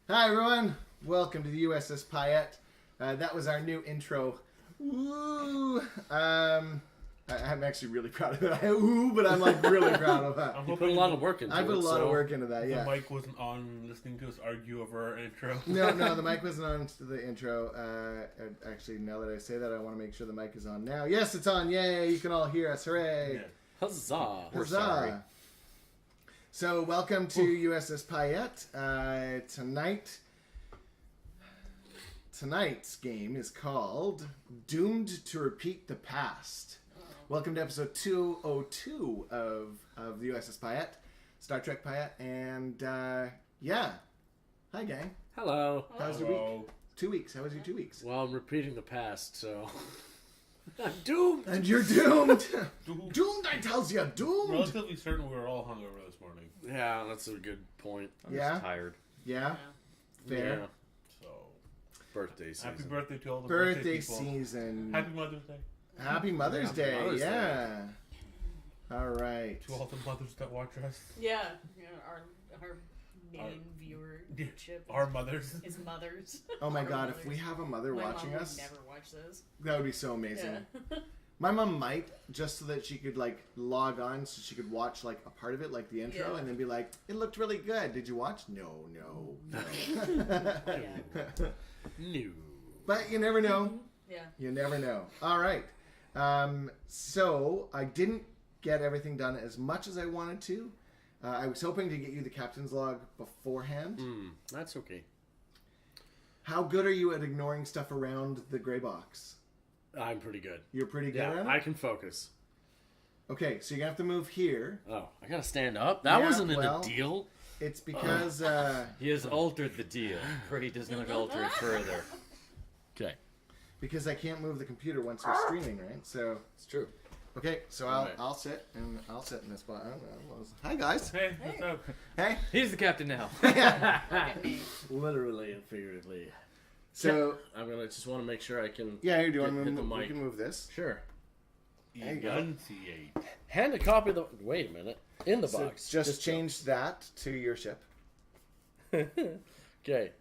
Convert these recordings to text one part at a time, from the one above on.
Hi everyone, welcome to the U.S.S. Payette. That was our new intro. Woo! I'm actually really proud of it. But I'm like really proud of that. You put a lot of work into it. I put a lot of work into that, yeah. The mic wasn't on listening to us argue over our intro. No, the mic wasn't on to the intro. Actually, now that I say that, I want to make sure the mic is on now. Yes, it's on. Yay, you can all hear us. Hooray. Yeah. Huzzah. Huzzah. So, welcome to U.S.S. Payette. Tonight's game is called Doomed to Repeat the Past. Welcome to episode 202 of the U.S.S. Payette, Star Trek Payette, and yeah. Hi, gang. Hello. How's your week? 2 weeks. How was your 2 weeks? Well, I'm repeating the past, so... I'm doomed! And you're doomed! Doomed, I tells you, doomed! Relatively certain we were all hungover this morning. Yeah, that's a good point. I'm just tired. Yeah? Fair. Yeah. So, Birthday season. happy birthday to all the Birthday people. season. Happy Mother's Day. Happy Mother's Happy Day, Mother's yeah. All right. To all the mothers that watch us. Yeah, our main viewership. Our mothers. Is mothers. Oh my Our god, mothers. if we have a mother My watching mom us, would never watch this. that would be so amazing. Yeah. My mom might, just so that she could like log on, so she could watch like a part of it, like the intro, Yeah. and then be like, "It looked really good. Did you watch?" No. New. But you never know. Yeah. You never know. All right. So I didn't get everything done as much as I wanted to. I was hoping to get you the captain's log beforehand. That's okay. How good are you at ignoring stuff around the gray box? I'm pretty good. You're pretty good Yeah, at it? I can focus. Okay, so you're going to have to move here. Oh, I gotta stand up? That Yeah, wasn't in well- the deal. It's because... He has altered the deal, for he does not alter it further. Okay. because I can't move the computer once we're streaming, right? So... It's true. Okay, so All right. I'll sit, and I'll sit in this spot. Hi, guys. Hey, what's up? Hey. He's the captain now. Look at me. Literally and figuratively. So... I'm gonna just want to make sure I can... Yeah, here, do you want Hit to the move? We mic. can move this. Sure. There you go. Enunciate. Hand a copy of the... Wait a minute. In the So box. just change that to your ship. Okay.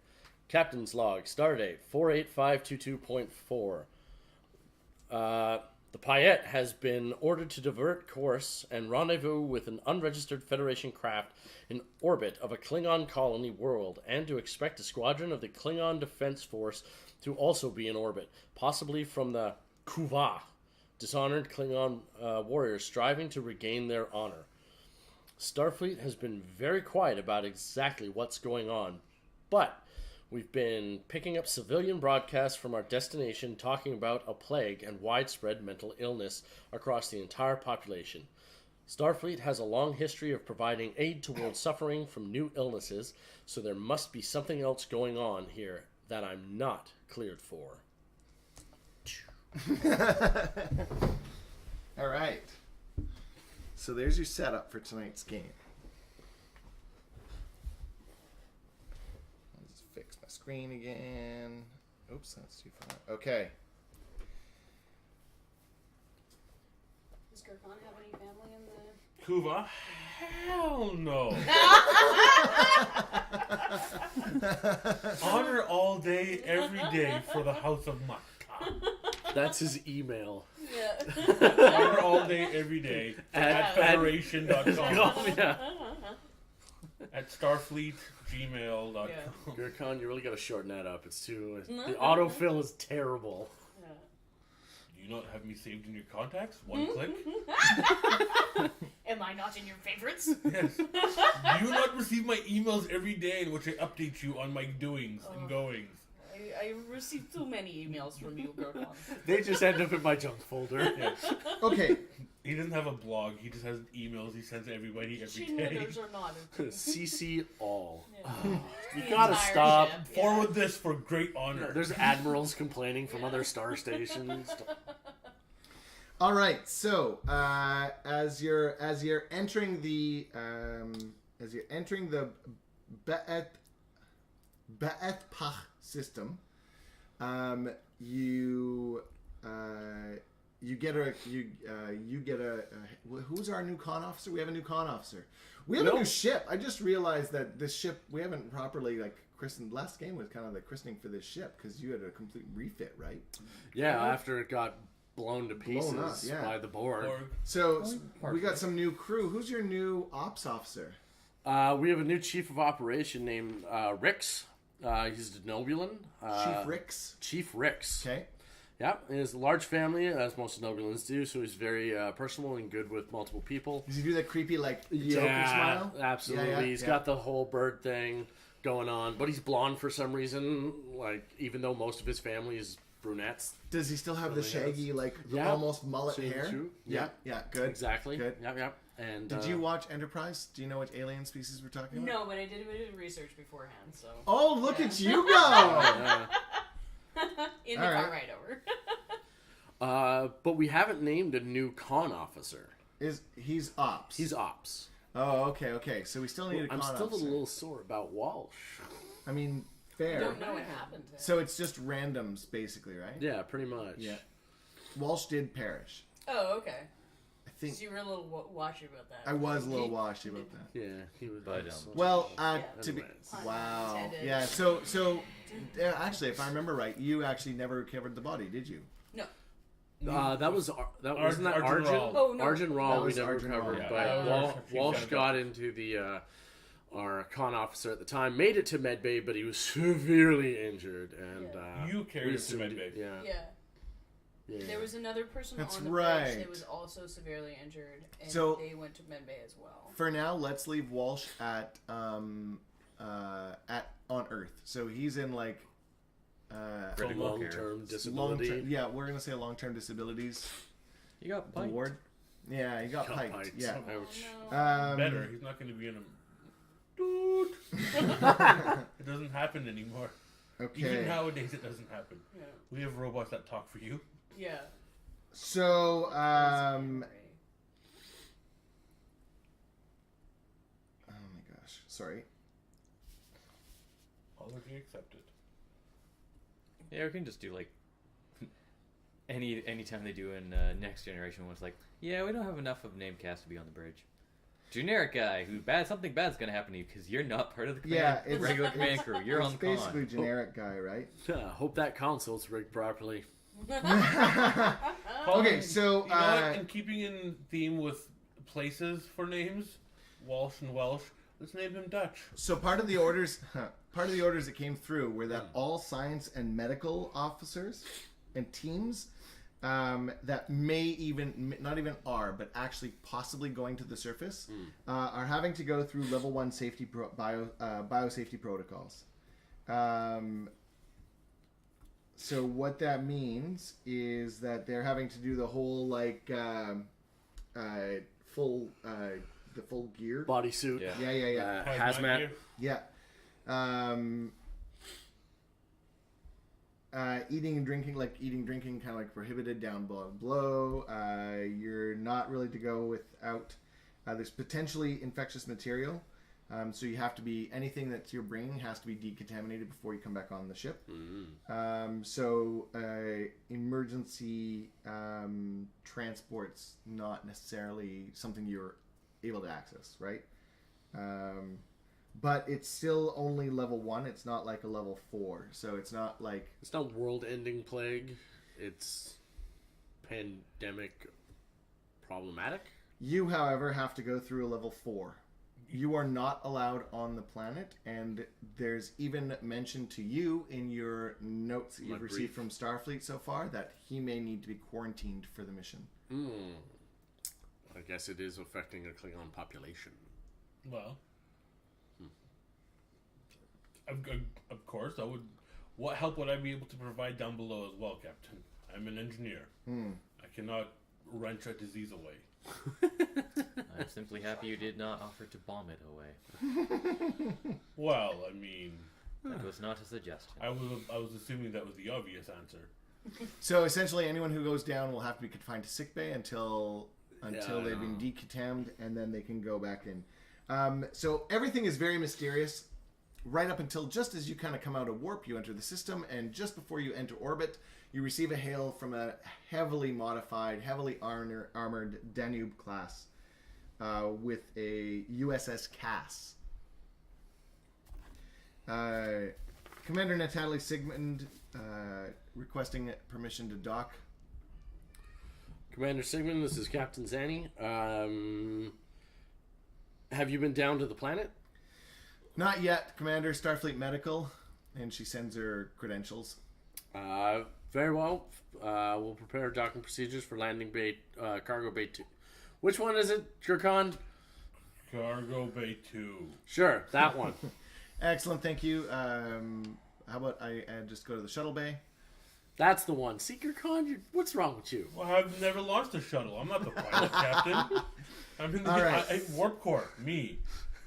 Captain's log. Stardate 48522.4. The Payette has been ordered to divert course and rendezvous with an unregistered Federation craft in orbit of a Klingon colony world, and to expect a squadron of the Klingon Defense Force to also be in orbit, possibly from the Kuva, dishonored Klingon warriors striving to regain their honor. Starfleet has been very quiet about exactly what's going on, but we've been picking up civilian broadcasts from our destination talking about a plague and widespread mental illness across the entire population. Starfleet has a long history of providing aid towards suffering from new illnesses, so there must be something else going on here that I'm not cleared for. All right. So there's your setup for tonight's game. I'll just fix my screen again. Oops, that's too far. Okay. Does Gurkhan have any family in the... Kuva? Hell no. Honor all day, every day for the House of Matka. That's his email. Yeah. Honor all day, every day at federation.com. Yeah. At starfleetgmail.com. Yeah. Gurkhan, you really gotta shorten that up. It's too... The autofill is terrible. Do you not have me saved in your contacts? One click? Am I not in your favorites? Yes. Do you not receive my emails every day in which I update you on my doings and goings? I received too many emails from you, Gurkhan. They just end up in my junk folder. Yes. Okay. He doesn't have a blog. He just has emails he sends to everybody every day. Chin-winners or not. CC all. Yeah. You The gotta entire stop. ship, yeah. Forward this for great honor. There's admirals complaining from other star stations. All right. So as you're entering the Ba'ath system, you get a who's our new con officer? We have a new con officer. We have a new ship. I just realized that this ship we haven't properly like christened. Last game was kind of the christening for this ship because you had a complete refit, right? Yeah, after it got blown to pieces Blown up, yeah. by the Borg. So we got some new crew. Who's your new ops officer? We have a new chief of operation named Rix. He's a Nobulan. Chief Rix. Chief Rix. Okay. Yeah, he has a large family, as most Nobulans do, so he's very personal and good with multiple people. Does he do that creepy, like, Joker Yeah, smile? absolutely. Yeah, He's got the whole bird thing going on, but he's blonde for some reason, like, even though most of his family is brunettes. Does he still have the shaggy, like, Yeah. almost mullet hair? True. Yeah, yeah, good. Exactly. Good. Yep. And Did you watch Enterprise? Do you know which alien species we're talking about? No, but I did a bit of research beforehand, so. Oh, look Yeah. at you go! Yeah. In the All car right. ride over. But we haven't named a new con officer. He's ops. He's ops. Oh, okay. So we still need a con I'm still officer. a little sore about Walsh. I mean, I fair. don't know what happened. So it's just randoms, basically, right? Yeah, pretty much. Yeah. Walsh did perish. Oh, okay. I think So you were a little washy about that. I was a little washy about that. Yeah, he was. But, Well, Yeah. to be Pun wow, intended. yeah. So actually, if I remember right, you actually never recovered the body, did you? No. That wasn't that Arjun Arjun. Rawl. Oh, no. Arjun Rawl That we was never Arjun recovered, Rawl. Yeah, but that was our chief Walsh medic. got into the our con officer at the time, made it to medbay, but he was severely injured, and You carried we him to assumed- medbay. Yeah. There was another person That's on the right. bridge that was also severely injured, and So- they went to medbay as well. For now, let's leave Walsh at on Earth. So he's in like Critical long care. term disability. long-term. Yeah, we're gonna say long-term disabilities You got piked. ward. Yeah, he got Got piked. piked. Yeah. Ouch. Oh, no. Better. He's not going to be in a... Dude! It doesn't happen anymore. Even Okay. nowadays, it doesn't happen. Yeah. We have robots that talk for you. Yeah. So oh my gosh, sorry. Apology accepted. Yeah, we can just do like anytime they do in Next Generation one's like, yeah, we don't have enough of name cast to be on the bridge. Generic guy who something bad's gonna happen to you because you're not part of the command, Yeah, it's- regular command crew. You're It's on the con. basically generic guy, right? Yeah, hope that console's rigged properly. Okay, so You know what? In keeping in theme with places for names, Walsh and Welsh, let's name him Dutch. so part of the orders that came through were that all science and medical officers and teams that may even not even are, but actually possibly going to the surface, are having to go through level 1 safety biosafety protocols. So what that means is that they're having to do the whole like full gear. Bodysuit. Yeah. Yeah. Hazmat. gear. Yeah. Eating and drinking kind of like prohibited down below. You're not really to go without. There's potentially infectious material. So you have to be, anything that you're bringing has to be decontaminated before you come back on the ship. So emergency transport's not necessarily something you're able to access, right? But it's still only level 1. It's not like a level 4. So it's not like... It's not world-ending plague. It's pandemic problematic. You, however, have to go through a level 4. You are not allowed on the planet, and there's even mention to you in your notes that you've My received brief. from Starfleet so far that he may need to be quarantined for the mission. I guess it is affecting a Klingon population. Well, of course, I would. What help would I be able to provide down below as well, Captain? I'm an engineer. I cannot wrench a disease away. I'm simply happy you did not offer to bomb it away. Well, I mean, That was not a suggestion. I was assuming that was the obvious answer. So essentially, anyone who goes down will have to be confined to sickbay until Yeah, they've been decontaminated, and then they can go back in. So everything is very mysterious, right up until just as you kind of come out of warp, you enter the system, and just before you enter orbit, you receive a hail from a heavily modified, heavily armored Danube class with a U.S.S. Cass. Commander Natalie Sigmund requesting permission to dock. Commander Sigmund, this is Captain Zanny. Have you been down to the planet? Not yet, Commander. Starfleet Medical. And she sends her credentials. Very well. We'll prepare docking procedures for landing bay, cargo bay 2. Which one is it, Jerkon? Cargo Bay 2. Sure, that one. Excellent, thank you. How about I just go to the shuttle bay? That's the one. Seekercon, what's wrong with you? Well, I've never launched a shuttle. I'm not the pilot, Captain. I'm in the All right. Warp Core. Me.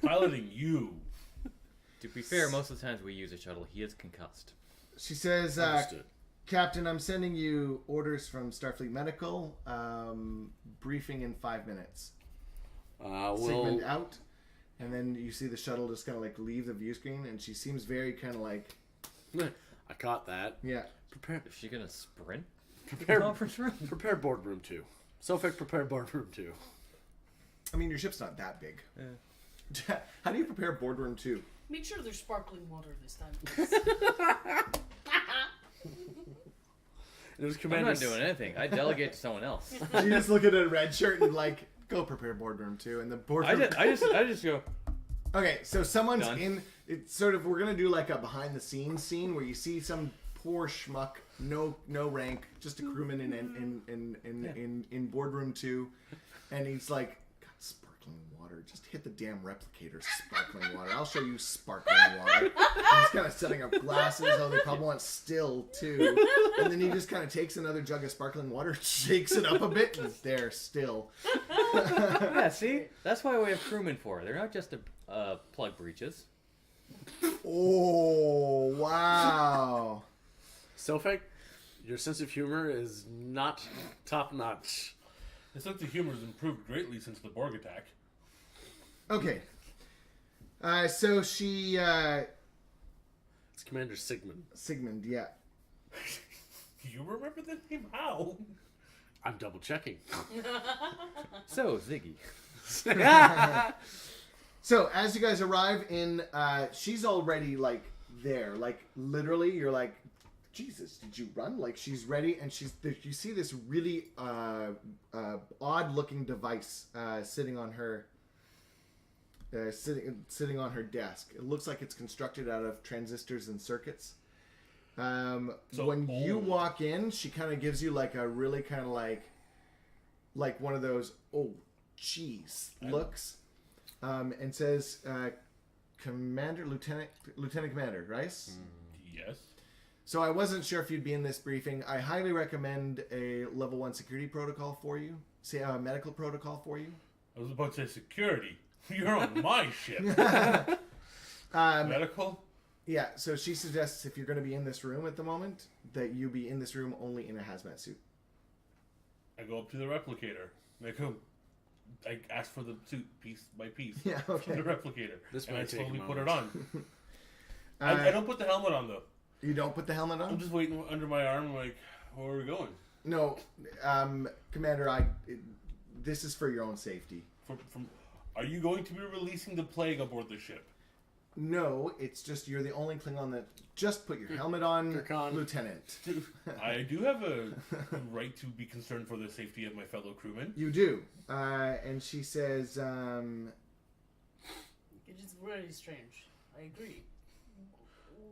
Piloting you. To be fair, most of the times we use a shuttle, he is concussed. She says, Understood. Captain, I'm sending you orders from Starfleet Medical. Briefing in 5 minutes. Sigmund out. And then you see the shuttle just kind of like leave the view screen, and she seems very kind of like... I caught that. Yeah. Prepare Is she gonna sprint? Prepare Conference room? Prepare boardroom 2. Sophic, prepare boardroom 2. I mean, your ship's not that big. Yeah. How do you prepare boardroom 2? Make sure there's sparkling water this time. It was I'm Commander. not doing anything. I delegate to someone else. You just look at a red shirt and like, go prepare boardroom 2. And the boardroom... I just go. Okay, so someone's Done. in. It's sort of, we're gonna do like a behind the scenes scene where you see some poor schmuck, no rank, just a crewman in boardroom 2, and he's like, "God, sparkling water! Just hit the damn replicator, sparkling water. I'll show you sparkling water." And he's kind of setting up glasses. Oh, they probably want still too. And then he just kind of takes another jug of sparkling water, shakes it up a bit, and there, still. Yeah, see? That's why we have crewmen for. They're not just plug breaches. Oh wow! Sophic, your sense of humor is not top notch. The sense of humor has improved greatly since the Borg attack. Okay. So she, It's Commander Sigmund. Sigmund, yeah. You remember the name? How? I'm double checking. So, Ziggy. So as you guys arrive in, she's already like there, like literally. You're like, Jesus, did you run? Like she's ready, and you see this really odd-looking device sitting on her. Sitting on her desk. It looks like it's constructed out of transistors and circuits. When you walk in, she kind of gives you like a really kind of like one of those geez looks, and says, Lieutenant Commander Rice. Yes. So I wasn't sure if you'd be in this briefing. I highly recommend a level 1 security protocol for you. Say a medical protocol for you. I was about to say security. You're on my ship. Medical? Yeah, so she suggests if you're going to be in this room at the moment, that you be in this room only in a hazmat suit. I go up to the replicator. I ask for the suit piece by piece. Yeah, okay. From the replicator. This and might I take a slowly put moment. it on. I don't put the helmet on, though. You don't put the helmet on? I'm just waiting under my arm, like, where are we going? No, Commander, this is for your own safety. Are you going to be releasing the plague aboard the ship? No, it's just you're the only Klingon that just put your helmet on, Kirkon. Lieutenant. I do have a right to be concerned for the safety of my fellow crewmen. You do. And she says, It is very strange. I agree.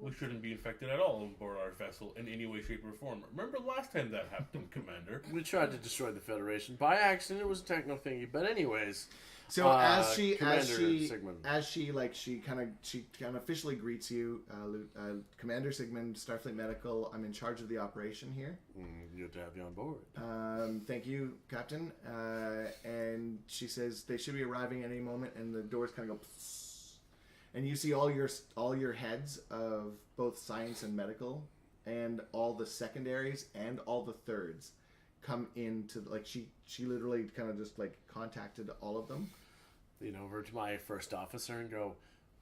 We shouldn't be infected at all on board our vessel in any way, shape, or form. Remember last time that happened, Commander? We tried to destroy the Federation by accident. It was a techno thingy, but anyways. so as she Sigmund. kind of officially greets you, Commander Sigmund, Starfleet Medical. I'm in charge of the operation here. Good to have you on board. Thank you, Captain. And she says they should be arriving any moment, and the doors kind of go, and you see all your heads of both science and medical, and all the secondaries and all the thirds come into she literally kind of just like contacted all of them. Lean over to my first officer and go,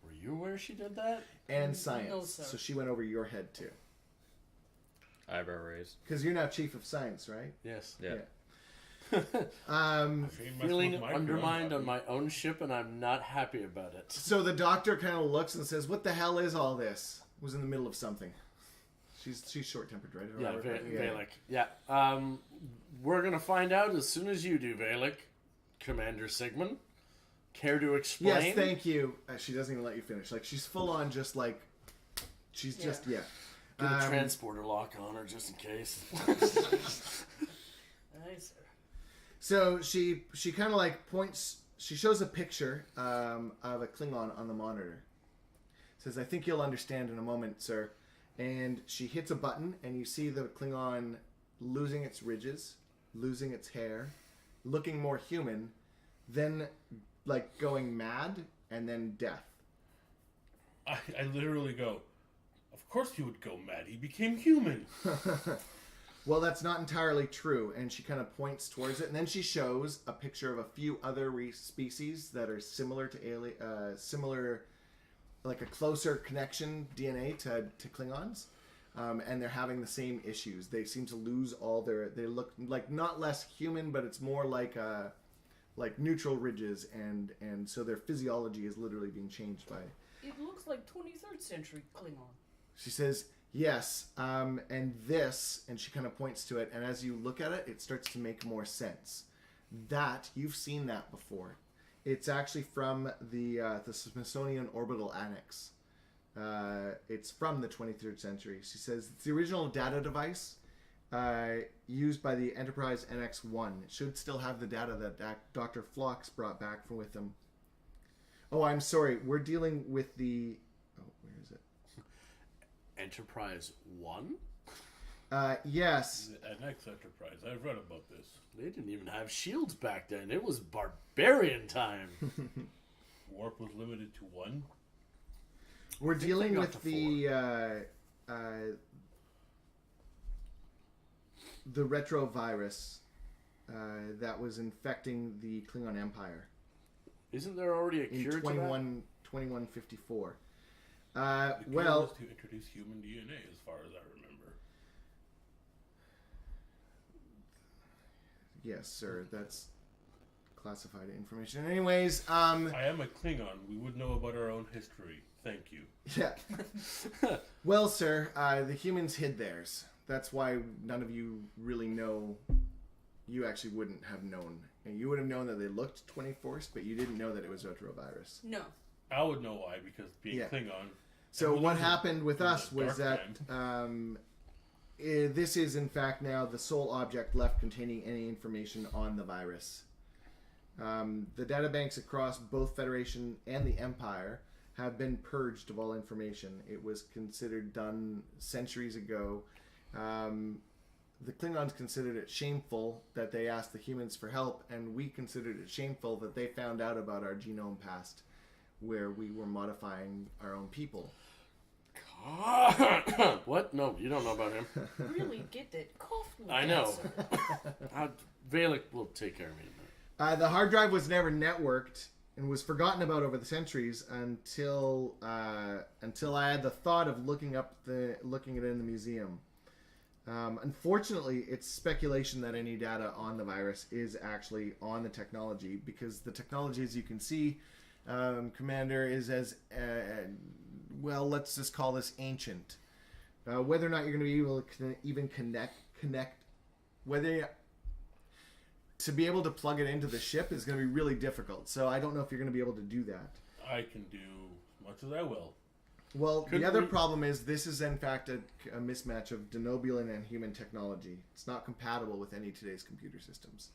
"Were you where she did that?" And science. No, sir. So she went over your head too. Eyebrow raised. Because you're now chief of science, right? Yes. Yeah. Feeling undermined on my own ship, and I'm not happy about it. So the doctor kind of looks and says, "What the hell is all this?" Was in the middle of something. She's short-tempered, right? Yeah, Valek. Yeah. We're gonna find out as soon as you do, Valek. Commander Sigmund. Care to explain? Yes, thank you. She doesn't even let you finish. Like, she's full on just like... She's just, yeah. Get a transporter lock on her just in case. Nice. So she kind of like points... She shows a picture of a Klingon on the monitor. Says, "I think you'll understand in a moment, sir." And she hits a button, and you see the Klingon losing its ridges, losing its hair, looking more human, then like going mad, and then death. I literally go, of course he would go mad. He became human. Well, that's not entirely true. And she kind of points towards it, and then she shows a picture of a few other species that are similar to similar, like a closer connection DNA to Klingons. And they're having the same issues. They seem to lose all their... They look like not less human, but it's more like neutral ridges, and so their physiology is literally being changed by... It looks like 23rd century Klingon. She says, "Yes, and this," and she kind of points to it, and as you look at it, it starts to make more sense. That, you've seen that before. It's actually from the Smithsonian Orbital Annex. It's from the 23rd century. She says it's the original data device used by the Enterprise NX-1. It should still have the data that Dr. Phlox brought back with him. Oh, I'm sorry. We're dealing with the... Oh, where is it? Enterprise 1? Yes. The NX Enterprise. I've read about this. They didn't even have shields back then. It was barbarian time. Warp was limited to 1. We're dealing with the retrovirus that was infecting the Klingon Empire. Isn't there already a cure to that? 2154. The cure Well... was to introduce human DNA, as far as I remember. Yes, sir. That's classified information. Anyways, I am a Klingon. We would know about our own history. Thank you. Yeah. Well, sir, the humans hid theirs. That's why none of you really know. You actually wouldn't have known. And you would have known that they looked 24th, but you didn't know that it was retrovirus. No. I would know why, because being Klingon... So what happened with us was that this is, in fact, now the sole object left containing any information on the virus. The databanks across both Federation and the Empire have been purged of all information. It was considered done centuries ago. The Klingons considered it shameful that they asked the humans for help, and we considered it shameful that they found out about our genome past, where we were modifying our own people. What? No, you don't know about him. Really get that cough. I know. Valek will take care of me. The hard drive was never networked and was forgotten about over the centuries until I had the thought of looking it in the museum. Unfortunately, it's speculation that any data on the virus is actually on the technology, because the technology, as you can see, Commander, is as well, let's just call this ancient. Whether or not you're going to be able to even connect, to be able to plug it into the ship is going to be really difficult. So I don't know if you're going to be able to do that. I can do as much as I will. Well, the other problem is this is in fact a mismatch of denobulan and human technology. It's not compatible with any of today's computer systems.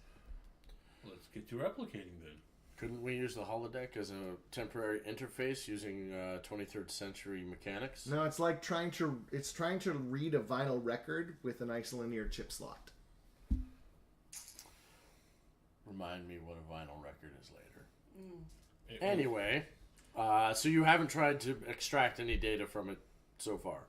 Let's get to replicating then. Couldn't we use the holodeck as a temporary interface using 23rd century mechanics? No, it's like trying to read a vinyl record with an isolinear chip slot. Remind me what a vinyl record is later. Anyway, so you haven't tried to extract any data from it so far?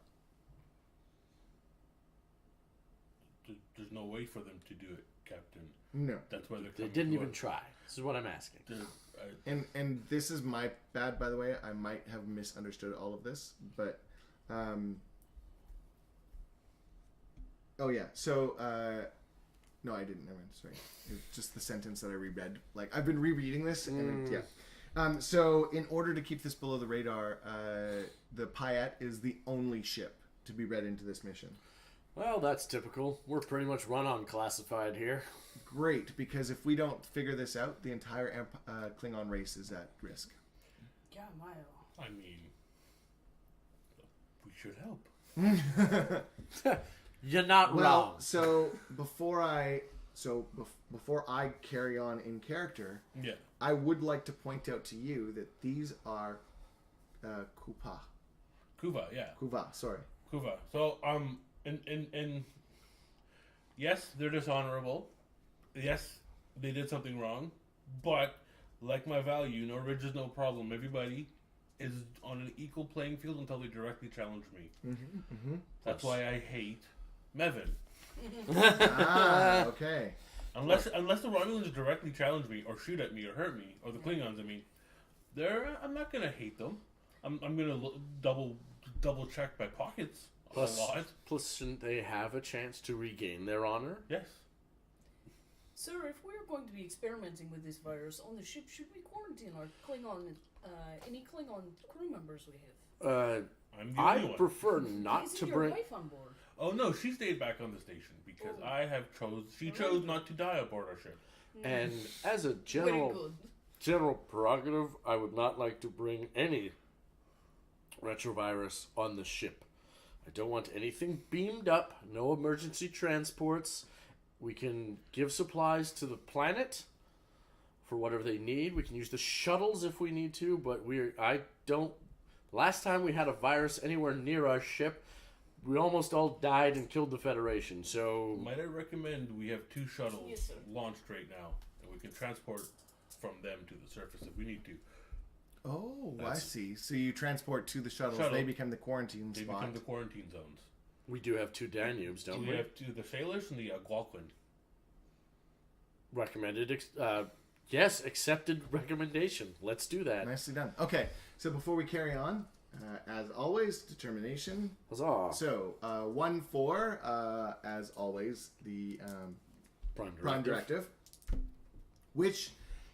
There's no way for them to do it, Captain. No. That's why they didn't even try. This is what I'm asking. And this is my bad, by the way. I might have misunderstood all of this, but oh yeah. So No, I didn't. Never mind. Sorry. It was just the sentence that I reread. Like, I've been rereading this, and yeah. So, in order to keep this below the radar, the Payette is the only ship to be read into this mission. Well, that's typical. We're pretty much run on classified here. Great, because if we don't figure this out, the entire Klingon race is at risk. Yeah, Mayo. I mean, we should help. You're not wrong. So before I carry on in character, Yeah. I would like to point out to you that these are Kupa. Kuva, yeah. Kuva, sorry. Kuva. So, and yes, they're dishonorable. Yes, they did something wrong. But, like my value, no ridge is no problem. Everybody is on an equal playing field until they directly challenge me. That's why I hate Mevin. Okay. Unless the Romulans directly challenge me or shoot at me or hurt me, or the Klingons, I mean, I'm not gonna hate them. I'm gonna double check my pockets a lot. Plus, shouldn't they have a chance to regain their honor? Yes. Sir, if we're going to be experimenting with this virus on the ship, should we quarantine our Klingon, any Klingon crew members we have? I'm the I only one. prefer not Isn't to your bring. wife on board? Oh no, she stayed back on the station because she chose not to die aboard our ship. And as a Very general good. prerogative, I would not like to bring any retrovirus on the ship. I don't want anything beamed up. No emergency transports. We can give supplies to the planet for whatever they need. We can use the shuttles if we need to, but last time we had a virus anywhere near our ship, we almost all died and killed the Federation, so... Might I recommend we have 2 shuttles Yes, sir. launched right now, and we can transport from them to the surface if we need to. Oh, I see. So you transport to the shuttles. Shuttle. They become the quarantine They spot. become the quarantine zones. We do have 2 Danubes, don't We we? have the Sailors and the Gualquin. Recommended, yes, accepted recommendation. Let's do that. Nicely done. Okay, so before we carry on, as always, determination. Huzzah. So, 1-4, as always, the Prime Directive. Which,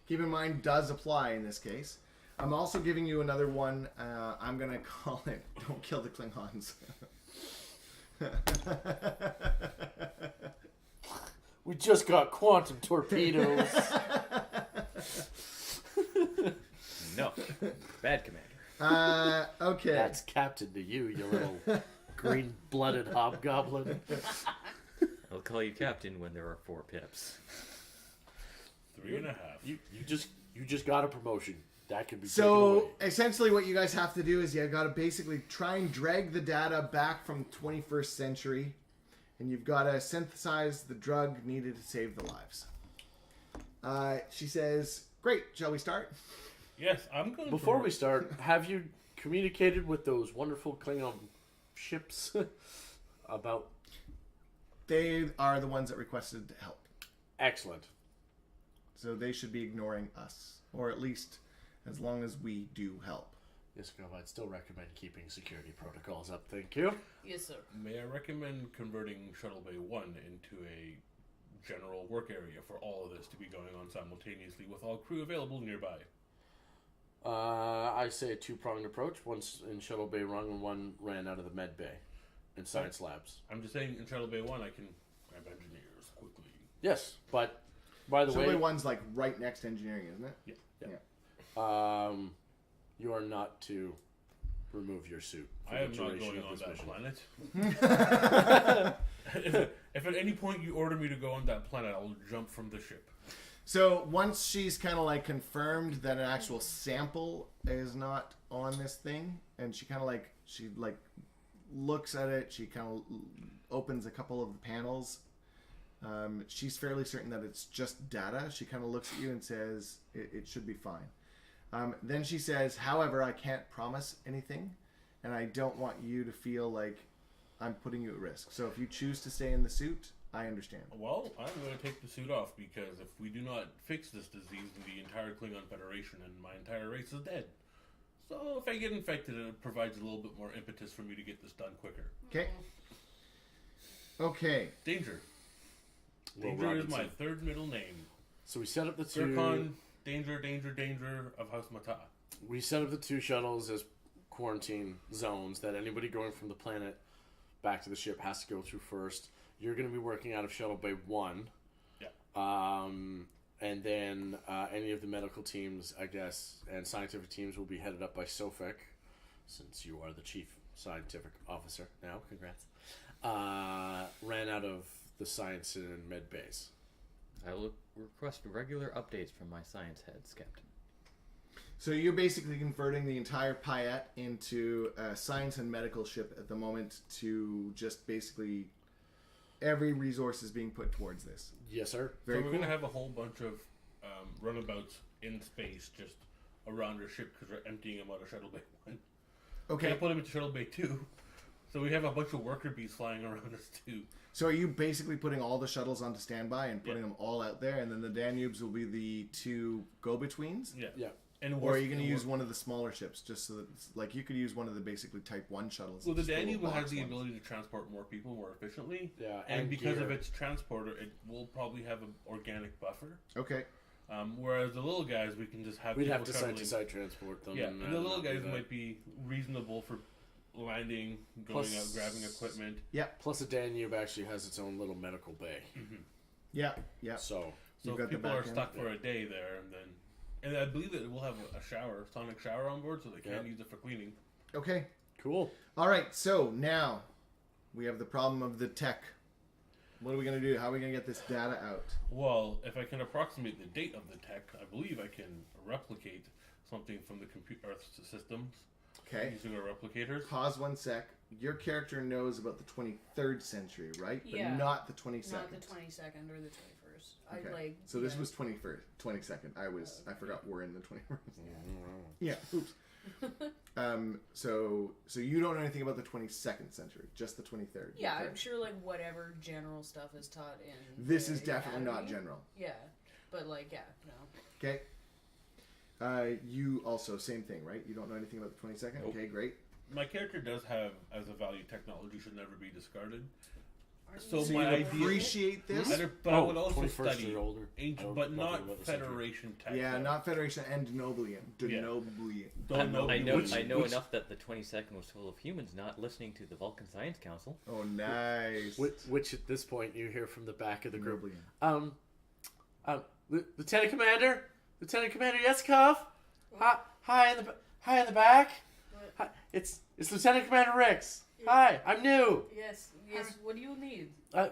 keep in mind, does apply in this case. I'm also giving you another one. I'm going to call it Don't Kill the Klingons. We just got quantum torpedoes. No. Bad commander. Okay. That's Captain to you, you little green-blooded hobgoblin. I'll call you captain when there are 4 pips. 3.5. You just got a promotion. That can be taken So away. essentially what you guys have to do is you got to basically try and drag the data back from 21st century, and you've got to synthesize the drug needed to save the lives. She says, great, shall we start? Yes, I'm going Before to... we start, have you communicated with those wonderful Klingon ships about... They are the ones that requested help. Excellent. So they should be ignoring us, or at least as long as we do help. Yes, Gov, I'd still recommend keeping security protocols up, thank you. Yes, sir. May I recommend converting Shuttle Bay 1 into a general work area for all of this to be going on simultaneously with all crew available nearby? I say a 2-pronged approach. One's in Shuttle Bay 1 and one ran out of the med bay and science labs. I'm just saying in Shuttle Bay 1 I can grab engineers quickly. Yes, but by the So way... one's like right next to engineering, isn't it? Yeah. You are not to remove your suit. For I am the not duration going of on this that mission. planet. if at any point you order me to go on that planet, I will jump from the ship. So once she's kind of like confirmed that an actual sample is not on this thing, and she kind of like looks at it, she kind of opens a couple of the panels. She's fairly certain that it's just data. She kind of looks at you and says it should be fine. Then she says, however, I can't promise anything, and I don't want you to feel like I'm putting you at risk. So if you choose to stay in the suit, I understand. Well, I'm going to take the suit off because if we do not fix this disease, the entire Klingon Federation and my entire race is dead. So if I get infected, it provides a little bit more impetus for me to get this done quicker. Okay. Okay. Danger. Danger is my Robinson. third middle name. So we set up the two. Zircon, danger, danger, danger of House Mata. We set up the two shuttles as quarantine zones that anybody going from the planet back to the ship has to go through first. You're going to be working out of Shuttle Bay 1. Yeah. And then any of the medical teams, I guess, and scientific teams will be headed up by Sofek, since you are the chief scientific officer now. Congrats. Ran out of the science and med base. I will request regular updates from my science heads, Captain. So you're basically converting the entire Payette into a science and medical ship at the moment to just basically every resource is being put towards this. Yes, sir. Very So we're cool. going to have a whole bunch of runabouts in space just around our ship because we're emptying them out of Shuttle Bay 1. Okay. Can't put them into Shuttle Bay 2. So we have a bunch of worker bees flying around us too. So are you basically putting all the shuttles onto standby and putting Yeah. them all out there, and then the Danubes will be the two go-betweens? Yeah. Yeah. And Or are Worf- you going to and use Worf- one of the smaller ships, just so that it's, like you could use one of the basically Type 1 shuttles? Well, the just the little Danube has box the ones. ability to transport more people more efficiently. Yeah, And and because gear. of its transporter, it will probably have an organic buffer. Okay. Whereas the little guys, we can just have We'd people have to shuttling- side-to-side transport them. Yeah, and, and the little not guys do that. might be reasonable for landing, going Plus- out, grabbing equipment. Plus, the Danube actually has its own little medical bay. Yeah. Yeah. So, So You've if got the people are back end, stuck for a day there, and I believe that it will have a shower, sonic shower on board, so they can't Yeah. use it for cleaning. Okay. cool. All right. So now we have the problem of the tech. What are we going to do? How are we going to get this data out? Well, if I can approximate the date of the tech, I believe I can replicate something from the Earth systems Okay. using our replicators. Pause 1 sec. Your character knows about the 23rd century, right? Yeah. But not the 22nd. Not the 22nd or the 21st. Okay. I like. So this yeah. was 22nd. I Okay. forgot we're in the 21st. Yeah. Oops. So you don't know anything about the 22nd century, just the 23rd. Yeah, Okay. I'm sure like whatever general stuff is taught in. This the is definitely not academy. general. Yeah, but like no. Okay. You also same thing, right? You don't know anything about the 22nd. Nope. Okay, great. My character does have as a value technology should never be discarded. Aren't So you my you idea- appreciate this? But I would also 21st study or older. I ancient, don't but bother not about the century. Federation tech. Yeah, though. not Federation and Denoblian. Yeah. Denoblian. Don't know. I know. Which- I know which- enough that the 22nd was full of humans not listening to the Vulcan Science Council. Oh, nice. Which at this point you hear from the back of the group. Denoblian. Lieutenant Commander Yeskov. Hi in the back. What? Hi, it's Lieutenant Commander Rix. Hi, I'm new. Yes. What do you need?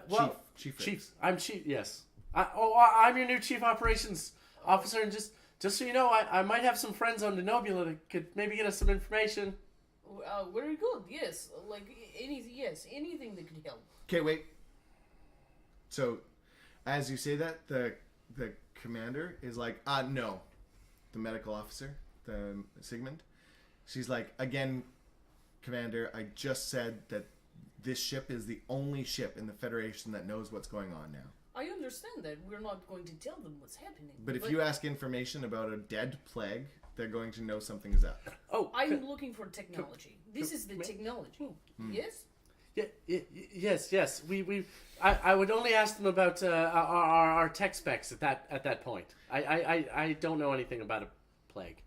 Well, Chief. Chief. I'm Chief. Yes. I'm your new Chief Operations Officer, and just so you know, I might have some friends on Denobula that could maybe get us some information. Very good. Yes, like anything that could help. Okay, wait. So, as you say that, the commander is like, no. The medical officer, the Sigmund, she's like, again, Commander, I just said that this ship is the only ship in the Federation that knows what's going on now. I understand that we're not going to tell them what's happening. But if you ask information about a dead plague, they're going to know something is up. Oh, I'm looking for technology. This is the technology. Yes. yes. I would only ask them about our tech specs at that point. I don't know anything about a plague.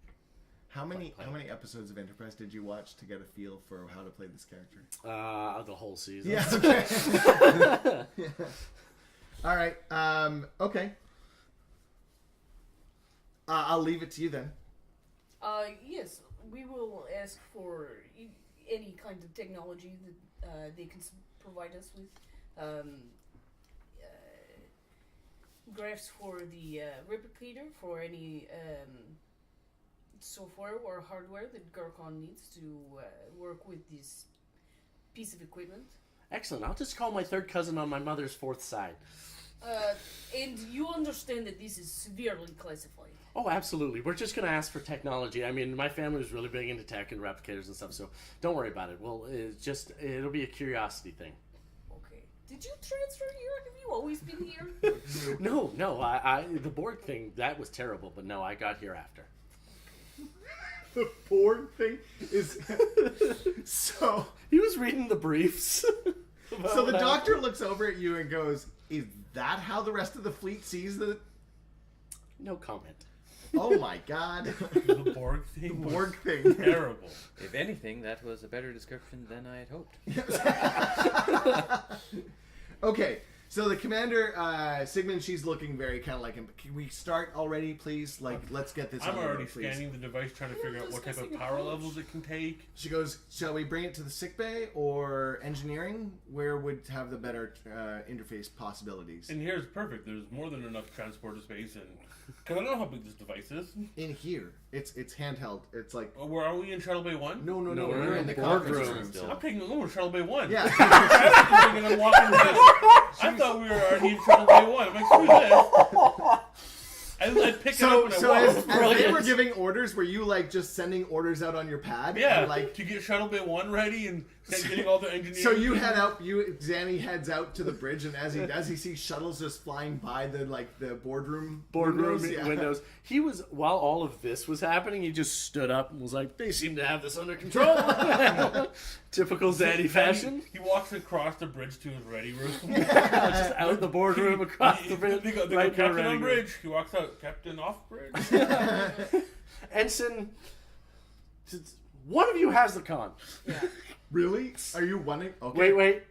How many episodes of Enterprise did you watch to get a feel for how to play this character? The whole season. Yeah. Okay. All right. Okay. I'll leave it to you then. Yes, we will ask for any kind of technology that they can provide us with. Graphs for the replicator, for any software or hardware that Garcon needs to work with this piece of equipment. Excellent. I'll just call my third cousin on my mother's fourth side. And you understand that this is severely classified. Oh, absolutely. We're just going to ask for technology. I mean, my family was really big into tech and replicators and stuff, so don't worry about it. Well, it'll be a curiosity thing. Okay. Did you transfer here? Have you always been here? No, the Borg thing, that was terrible, but no, I got here after. The Borg thing is so. He was reading the briefs. So the doctor looks over at you and goes, Is that how the rest of the fleet sees the... No comment. Oh my god. The Borg thing. The Borg thing. Terrible. If anything, that was a better description than I had hoped. Okay, so the commander, Sigmund, she's looking very kind of like him. Can we start already, please? Like, let's get this I'm on the already road, please. scanning the device, trying to figure out what type of power levels it can take. She goes, shall we bring it to the sickbay or engineering? Where would have the better interface possibilities? And here's perfect. There's more than enough transporter space, and because I don't know how big this device is. In here. It's handheld. It's like... Where are we in Shuttle Bay 1? No, No, we're in the boardroom conference room. still. I'm taking over Shuttle Bay 1. Yeah. I'm walking down. I thought we were already in Shuttle Bay 1. I'm like, screw this. I pick it up and I walk. As they were giving orders, were you like just sending orders out on your pad? Yeah, And, like, to get Shuttle Bay 1 ready and getting all the engineering. so you head out. Zanny heads out to the bridge, and as he does, he sees shuttles just flying by the boardroom windows. Yeah. windows. He was, while all of this was happening, he just stood up and was like, "They seem to have this under control." Typical Zaddy fashion. He walks across the bridge to his ready room. Just out in the boardroom across the bridge. They go right to Captain ready on room. bridge. He walks out, Captain off bridge. Ensign, one of you has the con. Yeah. Really? Are you wanting? Okay. Wait.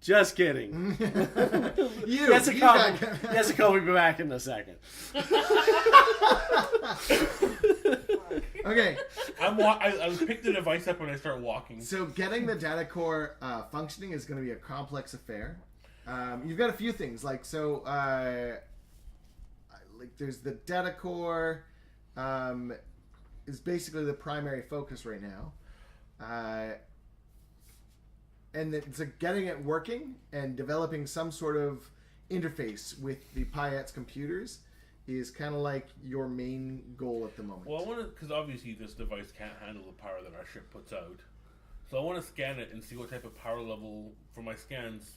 Just kidding. You. That's a you call. got- That's a call. We'll be back in a second. Okay. I pick the device up and I start walking. So getting the data core functioning is going to be a complex affair. You've got a few things like there's the data core is basically the primary focus right now, and it's getting it working and developing some sort of interface with the Payette's computers is kind of like your main goal at the moment. Well, I want to, because obviously this device can't handle the power that our ship puts out. So I want to scan it and see what type of power level for my scans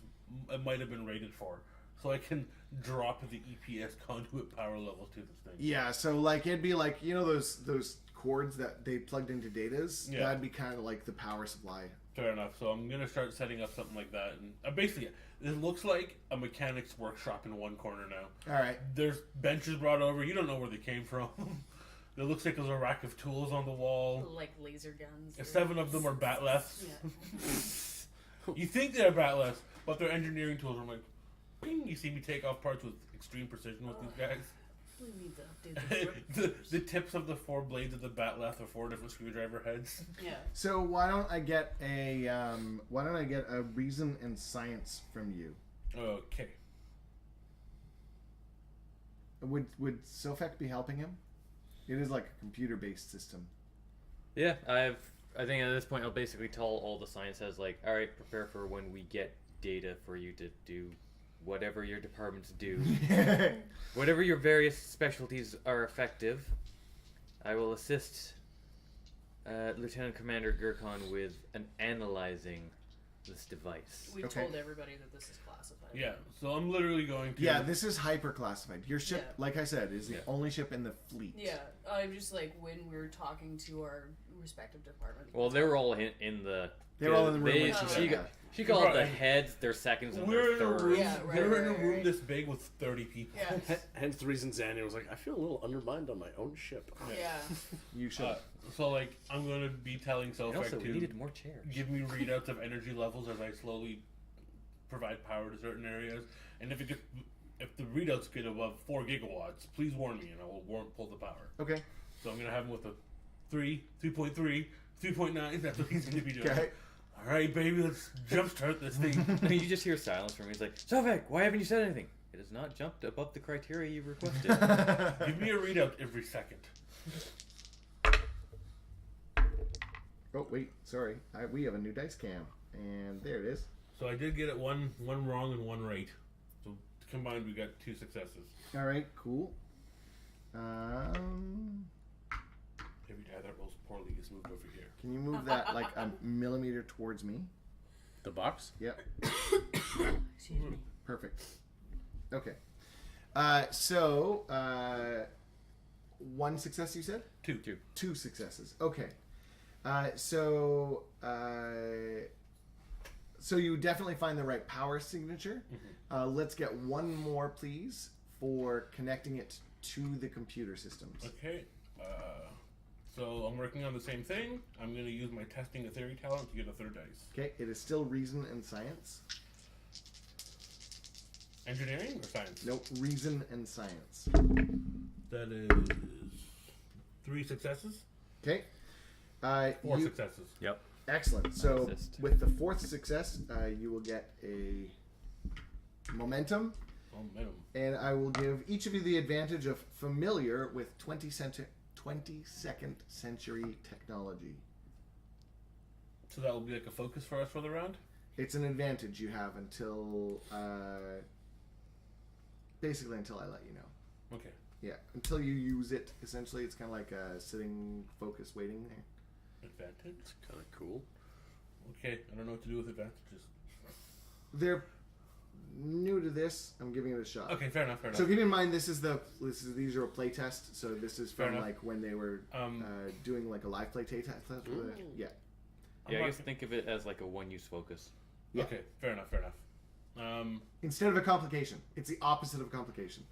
it might have been rated for. So I can drop the EPS conduit power level to this thing. Yeah, so like it'd be like, you know, those cords that they plugged into datas? Yeah. That'd be kind of like the power supply. Fair enough. So I'm going to start setting up something like that. And basically, it looks like a mechanics workshop in one corner now. All right. There's benches brought over. You don't know where they came from. It looks like there's a rack of tools on the wall. Like laser guns. And 7 of them are batleths. Yeah. You think they're batleths, but they're engineering tools. I'm like, ping, you see me take off parts with extreme precision with these guys. We need to update the grip. the tips of the 4 blades of the batleth are 4 different screwdriver heads. Yeah. So why don't I get a reason and science from you? Okay. Would Sofek be helping him? It is like a computer-based system. Yeah, I think at this point I'll basically tell all the science heads, like, all right, prepare for when we get data for you to do whatever your departments do. Whatever your various specialties are effective, I will assist Lieutenant Commander Gurkhan with analyzing this device. We've Okay. told everybody that this is classified. Yeah, so I'm literally going to... Yeah, this is hyper-classified. Your ship, Yeah. like I said, is the Yeah. only ship in the fleet. Yeah, I'm just like when we're talking to our respective departments. Well, they were all in the... They were all in the room. They, with you, you. she called it the Right. heads, their seconds, and We're their in a thirds. room, Yeah, right, we're in a right, room right. this big with 30 people. Yeah. Hence the reason Zanny was like, I feel a little undermined on my own ship. Yeah. You should. So, like, I'm going to be telling And also, Sofek we to needed more chairs. give me readouts of energy levels as I slowly provide power to certain areas. And if the readouts get above 4 gigawatts, please warn me and I will pull the power. Okay. So I'm going to have him with a 3, 3.3, 3.9. That's what he's going to be doing. Okay. All right, baby, let's jumpstart this thing. And you just hear silence from him. He's like, Sofek, why haven't you said anything? It has not jumped above the criteria you requested. Give me a readout every second. Oh, wait. Sorry. We have a new dice cam. And there it is. So I did get it one wrong and 1 right. So combined, we got 2 successes. All right. Cool. Every guy that rolls poorly gets moved over here. Can you move that like a millimeter towards me? The box? Yep. Excuse me. Perfect. Okay. 1 success, you said? 2. 2 successes. Okay. So you definitely find the right power signature. Let's get one more, please, for connecting it to the computer systems. Okay. So I'm working on the same thing. I'm going to use my testing a theory talent to get a third dice. Okay, it is still reason and science. Engineering or science? Nope, reason and science. That is 3 successes. Okay. 4 successes. Yep. Excellent. So Assist. with the 4th success, you will get a momentum, Momentum. and I will give each of you the advantage of familiar with 22nd century technology. So that will be like a focus for us for the round? It's an advantage you have until, basically until I let you know. Okay. Yeah, until you use it, essentially, it's kind of like a sitting focus waiting there. Advantage? It's kind of cool. Okay, I don't know what to do with advantages. They're new to this. I'm giving it a shot. Okay, fair enough, fair enough. So keep in mind, these are a play test. So this is Fair from enough. like when they were doing like a live play test. Yeah. Yeah, I guess think of it as like a one-use focus. Yeah. Okay, fair enough, fair enough. Instead of a complication, it's the opposite of a complication.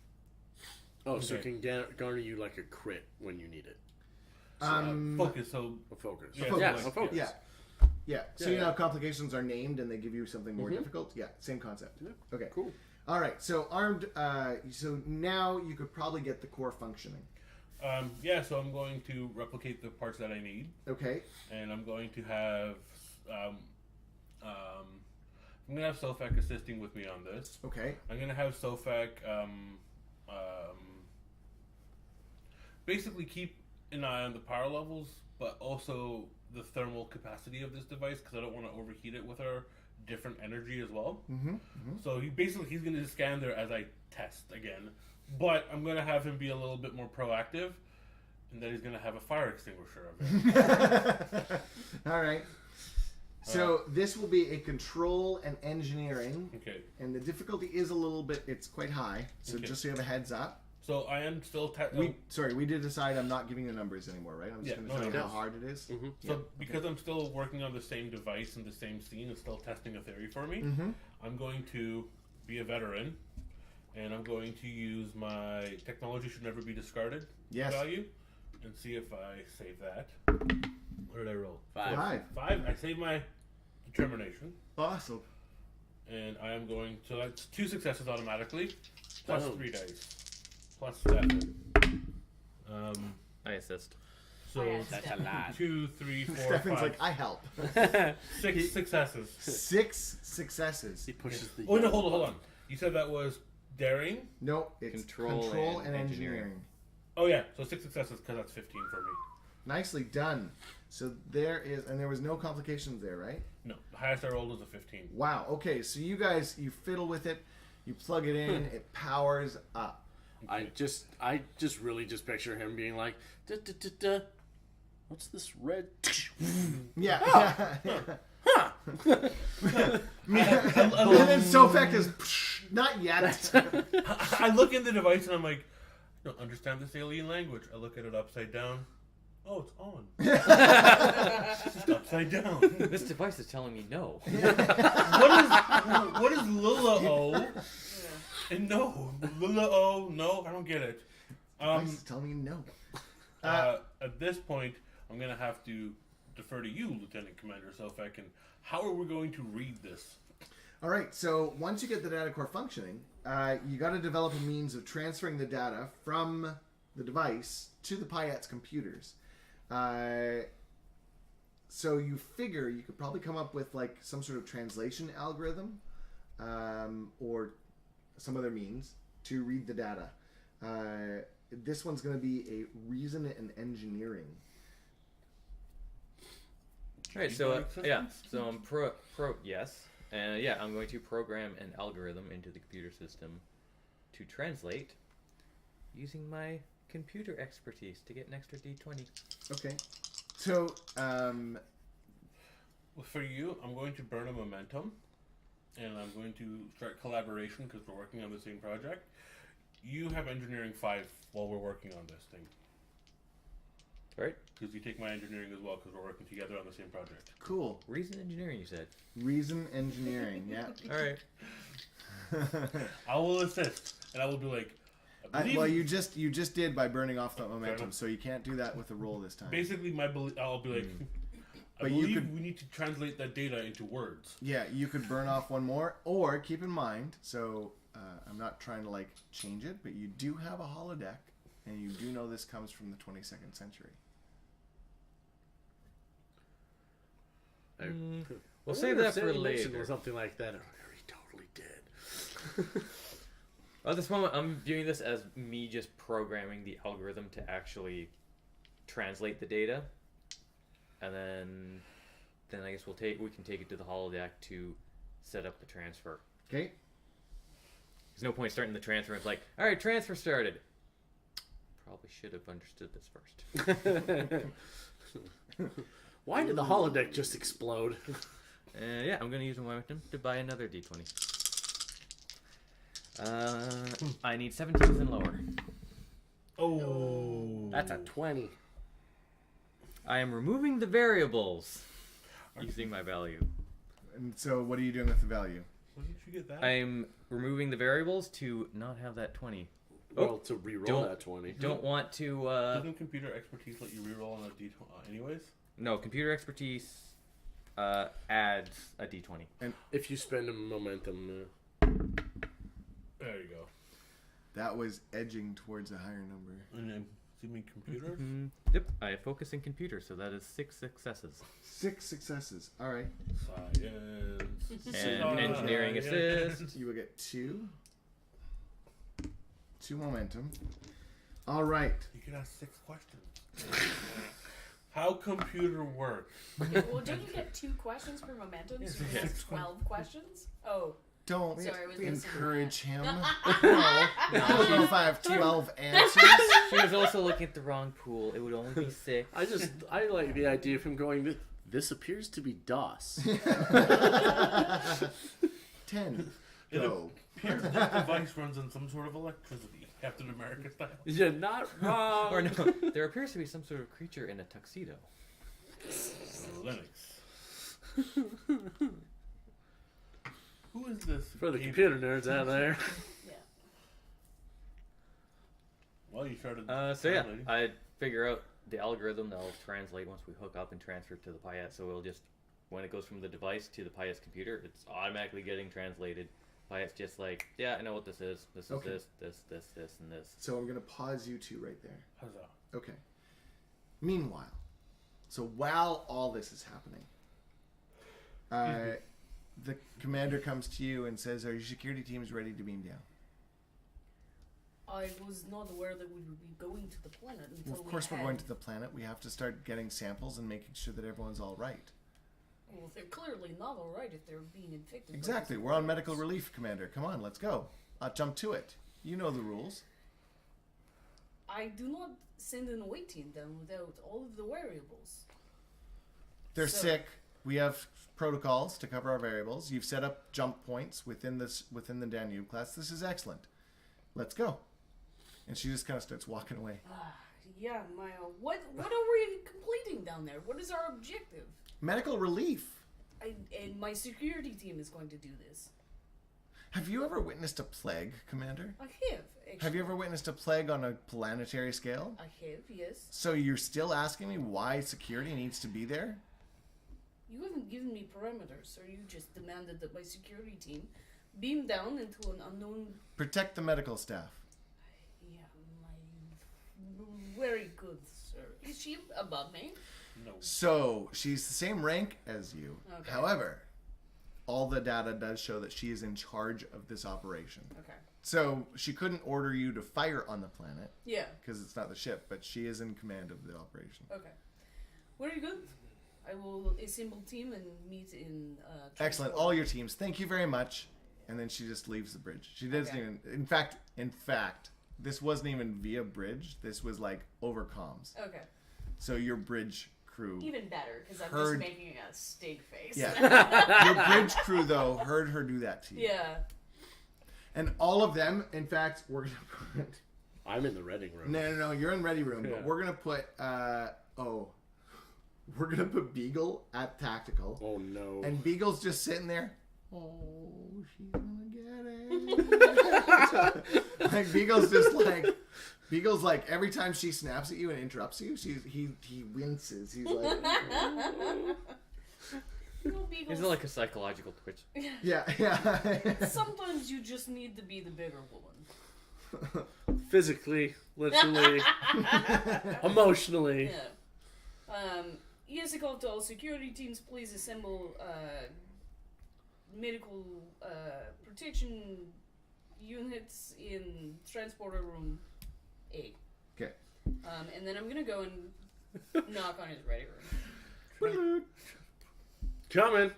Oh, so it Okay. can garner you like a crit when you need it. Focus, so... A focus. Yeah, focus. Yeah, like- a focus. Yeah. Yeah. So Yeah, you know yeah. how complications are named and they give you something more difficult? Yeah, same concept. Yeah. Okay. Cool. All right. So armed. So now you could probably get the core functioning. Yeah, so I'm going to replicate the parts that I need, Okay. and I'm going to have... I'm going to have Sofak assisting with me on this. Okay. I'm going to have Sofak basically keep an eye on the power levels, but also the thermal capacity of this device, because I don't want to overheat it with our different energy as well. So he's going to scan there as I test again, but I'm going to have him be a little bit more proactive, and then he's going to have a fire extinguisher of it. All right. So this will be a control and engineering, Okay. and the difficulty is a little bit. It's quite high. So Okay. just so you have a heads up. So I am still... We did decide I'm not giving you numbers anymore, right? I'm just Yeah, going no, to tell you no. how hard it is. So because I'm still working on the same device and the same scene and still testing a theory for me, I'm going to be a veteran, and I'm going to use my technology should never be discarded Yes. value, and see if I save that. What did I roll? 5. 5. I save my determination, Awesome. and I am going. So that's 2 successes automatically, plus Oh. 3 dice, plus 7. I assist. So That's a lot. 2, 3, 4, Stefan's 5, like, I help. 6 successes. 6 successes. He pushes the. Oh no! Hold on. You said that was daring. No, it's Control control and and engineering. engineering. Oh yeah, so 6 successes because that's 15 for me. Nicely done. So there is, and there was no complications there, right? No, the highest I rolled was a 15. Wow. Okay, so you guys, you fiddle with it, you plug it in, it powers up. I just really just picture him being like, da, da, da, da. What's this red? Yeah. And then Sofek is not yet. I look in the device and I'm like, I don't understand this alien language. I look at it upside down. Oh, it's on. It's upside down. This device is telling me no. What is Lula O? And no, Lula O. No, I don't get it. Tell me no. At this point, I'm gonna have to defer to you, Lieutenant Commander Sofek. And how are we going to read this? All right, so once you get the data core functioning, you got to develop a means of transferring the data from the device to the Payette's computers. So you figure you could probably come up with like some sort of translation algorithm or some other means to read the data. This one's going to be a reason and engineering. Alright, so so I'm yes. And yeah, I'm going to program an algorithm into the computer system to translate using my computer expertise to get an extra D20. Okay. So, For you, I'm going to burn a momentum, and I'm going to start collaboration because we're working on the same project. You have engineering 5 while we're working on this thing. Right? Because you take my engineering as well, because we're working together on the same project. Cool. Reason engineering, you said. Reason engineering. Yeah. All right. I will assist, and I will be like, Well, you just did by burning off that momentum, so you can't do that with a roll this time. basically, I'll be like, I But you believe could- we need to translate that data into words. Yeah, you could burn off one more, or keep in mind. So I'm not trying to like change it, but you do have a holodeck, and you do know this comes from the 22nd century. We'll save that for later. Or something like that. He totally did. At this moment, I'm viewing this as me just programming the algorithm to actually translate the data, and then I guess we can take it to the holodeck to set up the transfer. Okay. There's no point starting the transfer. It's like, all right, transfer started. Probably should have understood this first. Why did the holodeck just explode? Yeah, I'm gonna use my momentum to buy another D20. I need 17s and lower. Oh, That's a 20. I am removing the variables using my value. And so, what are you doing with the value? When did you get that? I'm removing the variables to not have that 20. Well, to re-roll that 20. Don't want to. Doesn't computer expertise let you reroll on a D20 anyways? No, computer expertise adds a D20. If you spend a momentum. There you go. That was edging towards a higher number. And then, you mean computer? Yep, I focus in computer, so that is 6 successes. 6 successes. All right. Science. And engineering assist. You will get 2 momentum. All right. You could ask 6 questions. How computer works? Well, don't you get 2 questions per momentum? So you have 12 questions? Oh. Don't Sorry, I was listening to encourage him. that. No. I don't know if I have 12 answers. She was also looking at the wrong pool. It would only be 6. I like the idea of him going, this appears to be DOS. 10. It Go. appears this device runs on some sort of electricity, Captain America style. You're not wrong. Or no, there appears to be some sort of creature in a tuxedo. Linux. Who is this? For the game- computer nerds out there. Yeah. Well, you started. So yeah, translating. I figure out the algorithm that'll translate once we hook up and transfer to the Payette. So we'll just, when it goes from the device to the Payette's computer, it's automatically getting translated. Payette's just like, yeah, I know what this is. This is Okay. this, and this. So I'm going to pause you two right there. Huzzah. Okay. Meanwhile, so while all this is happening, the commander comes to you and says, "Are your security teams ready to beam down?" I was not aware that we would be going to the planet until Well, of course we're going to the planet. We have to start getting samples and making sure that everyone's all right. Well, they're clearly not all right if they're being infected. by Exactly. this We're on virus. medical relief, Commander. Come on, let's go. Jump to it. You know the rules. I do not send an away team down without all of the variables. They're So- sick. We have protocols to cover our variables. You've set up jump points within the Danube class. This is excellent. Let's go. And she just kind of starts walking away. Yeah, Maya. What are we completing down there? What is our objective? Medical relief. And my security team is going to do this. Have you ever witnessed a plague, Commander? I have, actually. Have you ever witnessed a plague on a planetary scale? I have, yes. So you're still asking me why security needs to be there? You haven't given me parameters, so you just demanded that my security team beam down into an unknown... Protect the medical staff. Yeah, very good, sir. Is she above me? No. So she's the same rank as you. Okay. However, all the data does show that she is in charge of this operation. Okay. So she couldn't order you to fire on the planet Yeah, because it's not the ship, but she is in command of the operation. okay. Very good. I will assemble team and meet in... Excellent. transport. All your teams. Thank you very much. And then she just leaves the bridge. She doesn't Okay. even... In fact, this wasn't even via bridge. This was like over comms. Okay. So your bridge crew... Even better, because I'm Heard- just making a stink face. Yeah. Your bridge crew, though, heard her do that to you. Yeah. And all of them, in fact, we're going to put... I'm in the reading room. No, you're in ready room. Yeah. But we're going to put oh, we're gonna put Beagle at tactical. Oh no. And Beagle's just sitting there. Oh, she's gonna get it. Like Beagle's like every time she snaps at you and interrupts you, he winces. He's like, Is it like a psychological twitch? yeah. Sometimes you just need to be the bigger woman. Physically, literally, emotionally. Yeah. Yes, I call to all security teams. Please assemble medical protection units in transporter room A. Okay. And then I'm gonna go and knock on his ready room. Coming.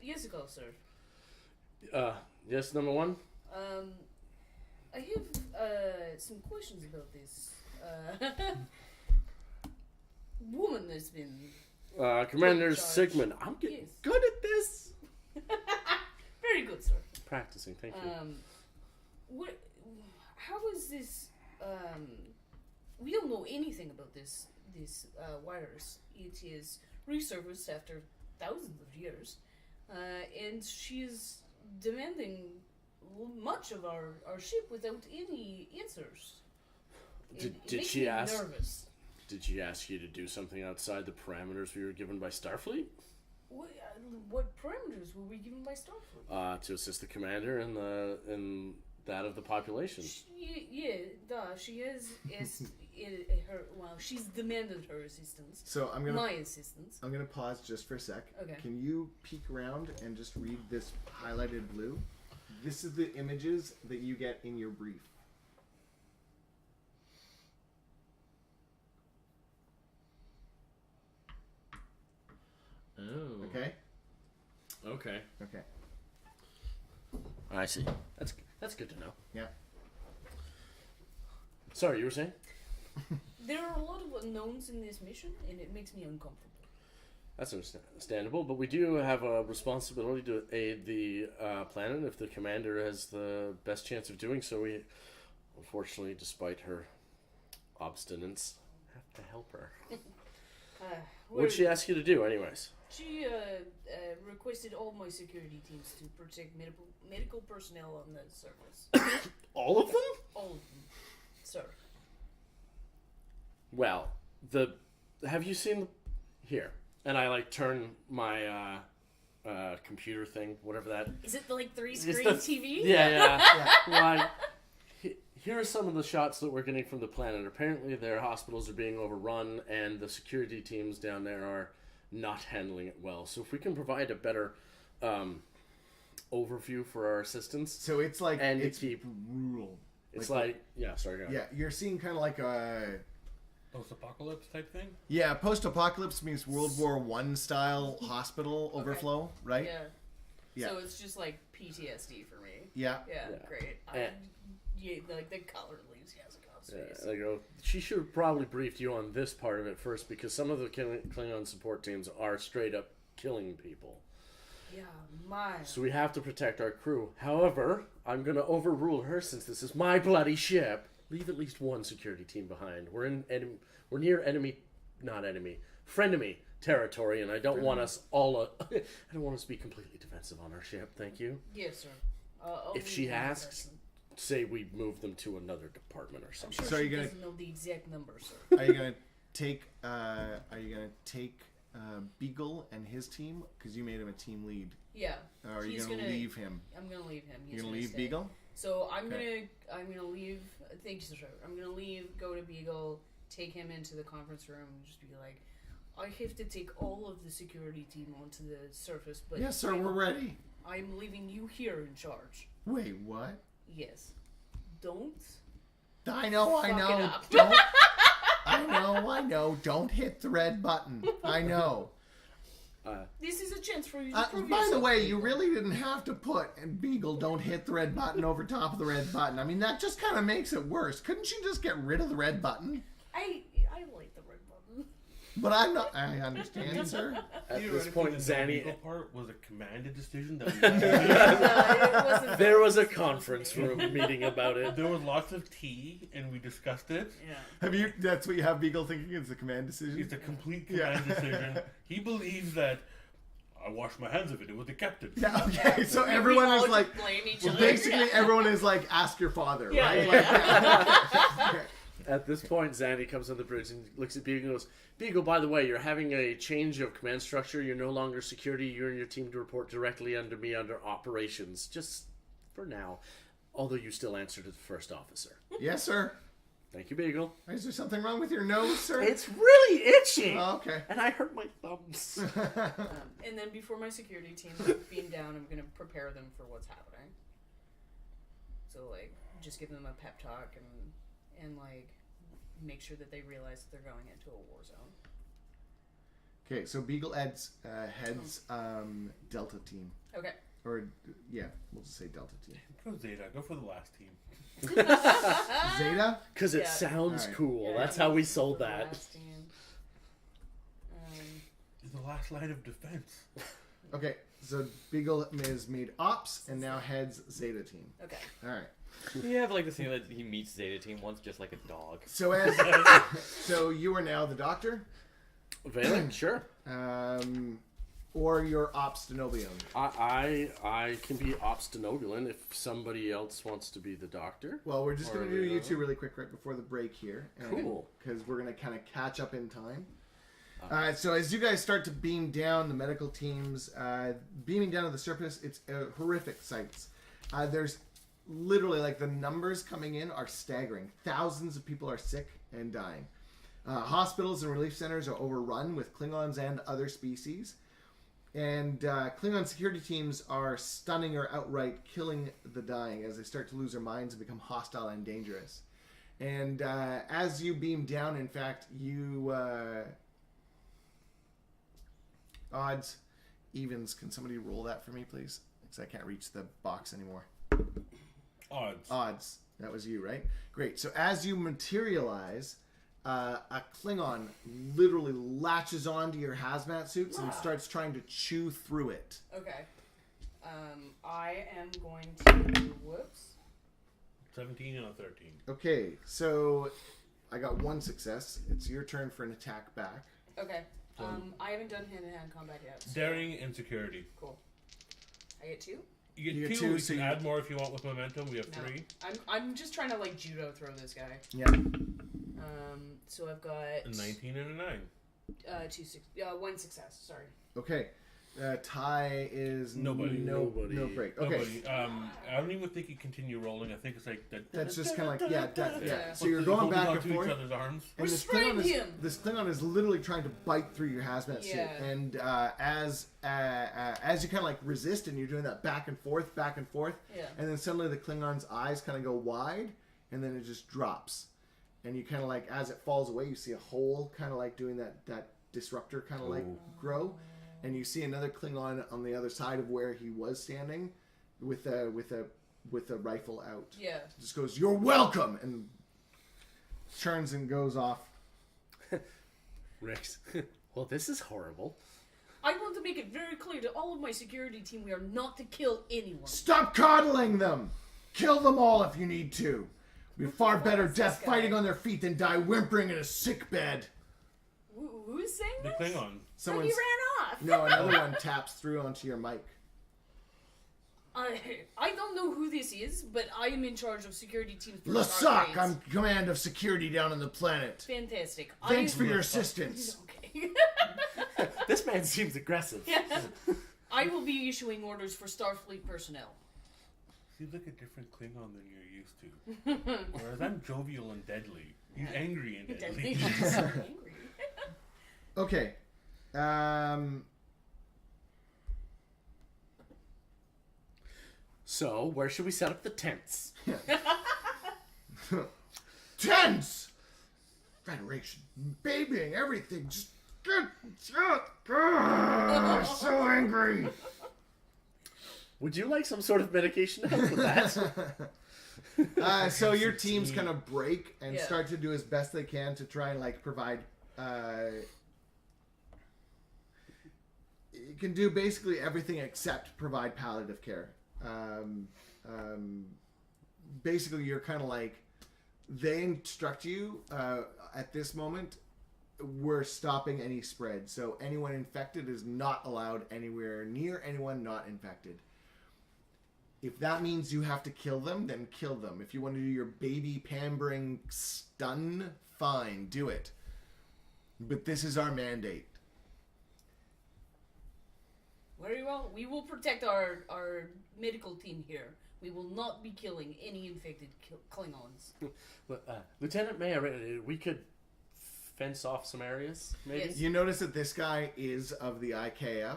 Yes, I call, sir. Yes, number one. I have some questions about this woman that's been Commander charge. Sigmund. I'm getting Yes. good at this. very good, sir. Practicing, thank you. How is this? We don't know anything about this virus. It is resurfaced after thousands of years, and she is demanding much of our ship without any answers. It Did makes she me ask? nervous. Did she ask you to do something outside the parameters we were given by Starfleet? What parameters were we given by Starfleet? To assist the commander in that of the population. She has she's demanded her assistance. So My assistance. I'm gonna pause just for a sec. Okay. Can you peek around and just read this highlighted blue? This is the images that you get in your brief. Oh. Okay? Okay. Okay. I see. That's good to know. Yeah. Sorry, you were saying? There are a lot of unknowns in this mission, and it makes me uncomfortable. That's understandable, but we do have a responsibility to aid the planet if the commander has the best chance of doing so. We, unfortunately, despite her obstinance, have to help her. What did she ask you to do, anyways? She requested all my security teams to protect medical personnel on the surface. All of them? All of them, sir. Well, have you seen here? And I turn my computer thing, whatever that. Is it the 3-screen It's the- TV? Yeah. Here are some of the shots that we're getting from the planet. Apparently, their hospitals are being overrun, and the security teams down there are not handling it well. So, if we can provide a better overview for our assistance, So it's like And to it's keep- brutal. it's Go ahead. Yeah, you're seeing kind of like a Post-apocalypse type thing? post-apocalypse means World War I style hospital overflow, right? Yeah. Yeah. So it's just like PTSD for me. Yeah. Yeah, Yeah. great. The color leaves Yazakov's face. I go, she should have probably briefed you on this part of it first, because some of the Klingon support teams are straight up killing people. Yeah, my. So we have to protect our crew. However, I'm going to overrule her since this is my bloody ship. Leave at least one security team behind. We're near frenemy territory, and I don't want us all. I don't want us to be completely defensive on our ship. Thank you. Yes, sir. If she asks, say we move them to another department or I'm something. sure So are she you gonna- doesn't know the exact number, sir. Are you gonna take? Beagle and his team? Because you made him a team lead. Yeah. Or are you He's gonna leave him? I'm gonna leave him. He's You're gonna leave stay. Beagle? So I'm Okay. gonna leave. Thank you, sir. I'm gonna leave. Go to Beagle. Take him into the conference room. And just be like, I have to take all of the security team onto the surface, but Yes, sir. We're ready. I'm leaving you here in charge. Wait, what? Yes. Don't. I know. Fuck it up. Don't. I know. Don't hit the red button. I know. This is a chance for you to prove By the yourself, way, you Beagle. really didn't have to put and Beagle don't hit the red button over top of the red button. I mean, that just kind of makes it worse. Couldn't you just get rid of the red button? I like the red button. But I'm not. I understand, sir. At this Theoretically, point, the Zanny, legal part was a commanded decision that we It wasn't there was a conference room meeting about it. There was lots of tea, and we discussed it. Yeah. Have you? That's what you have Beagle thinking is the command decision. It's a complete command decision. He believes that I wash my hands of it. It was the captain. Yeah. Okay. So We everyone all is just like, blame each well, other. basically everyone is like, ask your father, Yeah, right? yeah. Like, At this point, Zanny comes on the bridge and looks at Beagle and goes, Beagle, by the way, you're having a change of command structure. You're no longer security. You and your team to report directly under me under operations. Just for now. Although you still answer to the first officer. yes, sir. Thank you, Beagle. Is there something wrong with your nose, sir? It's really itchy! Oh, okay. And I hurt my thumbs. And then before my security team beam down, I'm gonna prepare them for what's happening. So like, just give them a pep talk and like make sure that they realize that they're going into a war zone. Okay, so Beagle heads Delta team. Okay. Or, yeah, we'll just say Delta team. Go Zeta. Go for the last team. Zeta? Because it Yeah. sounds Alright. cool. Yeah, That's how we for sold the that. last team. It's the last line of defense. Okay, so Beagle is made ops and now heads Zeta team. Okay. Alright. You have like the scene that he meets Zeta Team once, just like a dog. So so you are now the doctor, Valen, sure. or you're ops Denobium. I can be obstinobulin if somebody else wants to be the doctor. Well, we're just Or going to do the you other. two really quick right before the break here. Cool. Because we're going to kind of catch up in time. So as you guys start to beam down, the medical teams, beaming down to the surface, it's horrific sights. There's literally, like, the numbers coming in are staggering. Thousands of people are sick and dying. Hospitals and relief centers are overrun with Klingons and other species. And Klingon security teams are stunning or outright killing the dying as they start to lose their minds and become hostile and dangerous. And as you beam down, in fact, you... odds, evens. Can somebody roll that for me, please? Because I can't reach the box anymore. Odds. That was you, right? Great. So as you materialize, a Klingon literally latches onto your hazmat suits and starts trying to chew through it. Okay. I am going to... Whoops. 17 and a 13. Okay, so I got one success. It's your turn for an attack back. Okay. I haven't done hand-to-hand combat yet. So Daring and security. Cool. I get 2? You You get get two. two, We so can you- add more if you want with momentum. We have No. 3. I'm just trying to like judo throw this guy. Yeah. So I've got A 19 and a 9. 1 success. Sorry. Okay. Ty is Nobody. No Nobody. break. Okay. Nobody. I don't even think you continue rolling. I think it's like that. That's just kind of like, yeah. So But you're going holding back on and to forth. each other's arms. And Restrain him! This Klingon is literally trying to bite through your hazmat suit, Yeah. and as you kind of like resist, and you're doing that back and forth, Yeah. and then suddenly the Klingon's eyes kind of go wide, and then it just drops, and you kind of like as it falls away, you see a hole kind of like doing that disruptor kind of like grow, and you see another Klingon on the other side of where he was standing, with a rifle out. Yeah. Just goes, "You're welcome," and turns and goes off. Rex. Well, this is horrible. I want to make it very clear to all of my security team we are not to kill anyone. Stop coddling them! Kill them all if you need to. Be far better this death guy? fighting on their feet than die whimpering in a sick bed. Who's saying The this? Klingon. So he ran off. No, another one taps through onto your mic. I don't know who this is, but I am in charge of security teams. for Lasak, Starfleet. I'm command of security down on the planet. Fantastic. Thanks for your assistance. Okay. This man seems aggressive. I will be issuing orders for Starfleet personnel. Seems like a different Klingon than you're used to. Whereas I'm jovial and deadly. He's angry and deadly. Deadly. So angry. Okay. So, where should we set up the tents? Tens! Federation. Babying everything. Just good. So angry. Would you like some sort of medication to help with that? So your teams kind of break and Yeah. start to do as best they can to try and like provide it can do basically everything except provide palliative care. Basically, you're kind of like, they instruct you at this moment, we're stopping any spread. So anyone infected is not allowed anywhere near anyone not infected. If that means you have to kill them, then kill them. If you want to do your baby pampering stun, fine, do it. But this is our mandate. Very well. We will protect our medical team here. We will not be killing any infected Klingons. Lieutenant Mayor, we could fence off some areas, maybe? Yes. You notice that this guy is of the IKF,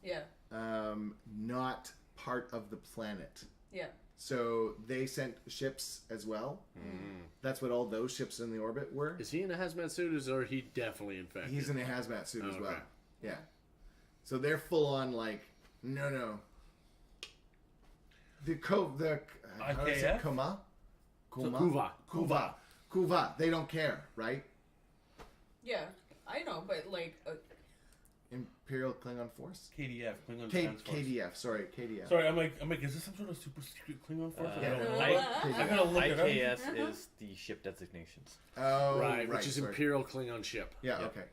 Yeah. not part of the planet. Yeah. So they sent ships as well. That's what all those ships in the orbit were. Is he in a hazmat suit, or is he definitely infected? He's in a hazmat suit as well. Okay. Yeah. So they're full on like, no. The how do I say IKF? Kuma? Kuva. They don't care, right? Yeah. I know, but like, Imperial Klingon Force. KDF, Klingon Defense Force. KDF. Sorry, KDF. Sorry, I'm like, is this some sort of super secret Klingon force? I yeah. don't know. I I gotta look it up. IKS is the ship designations. Oh, right, which is sorry. Imperial Klingon ship. Yeah. Yep. Okay.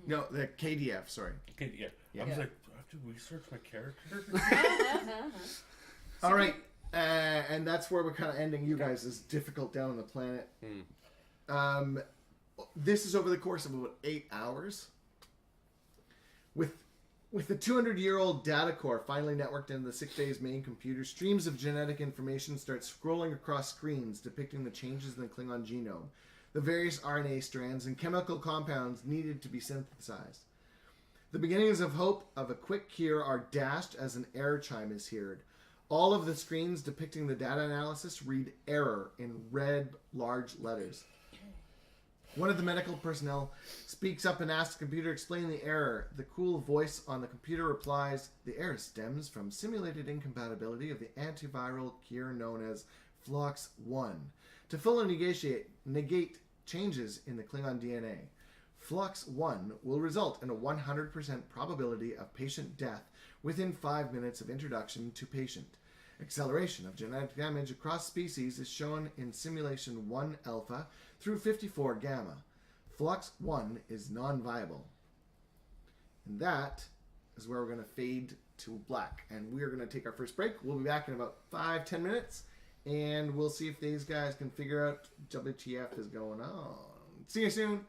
No, the KDF. Sorry. Okay, yeah. Yeah. I was like, do I have to research my character? All right, and that's where we're kind of ending. You guys is difficult down on the planet. This is over the course of about 8 hours. With the 200-year-old data core finally networked into the 6 days main computer, streams of genetic information start scrolling across screens depicting the changes in the Klingon genome, the various RNA strands, and chemical compounds needed to be synthesized. The beginnings of hope of a quick cure are dashed as an error chime is heard. All of the screens depicting the data analysis read error in red, large letters. One of the medical personnel speaks up and asks the computer to explain the error. The cool voice on the computer replies, the error stems from simulated incompatibility of the antiviral cure known as Flox 1 to fully negate changes in the Klingon DNA. Flox 1 will result in a 100% probability of patient death within 5 minutes of introduction to patient. Acceleration of genetic damage across species is shown in simulation 1 alpha through 54 gamma. Flux 1 is non-viable. And that is where we're going to fade to black. And we're going to take our first break. We'll be back in about 5-10 minutes. And we'll see if these guys can figure out WTF is going on. See you soon.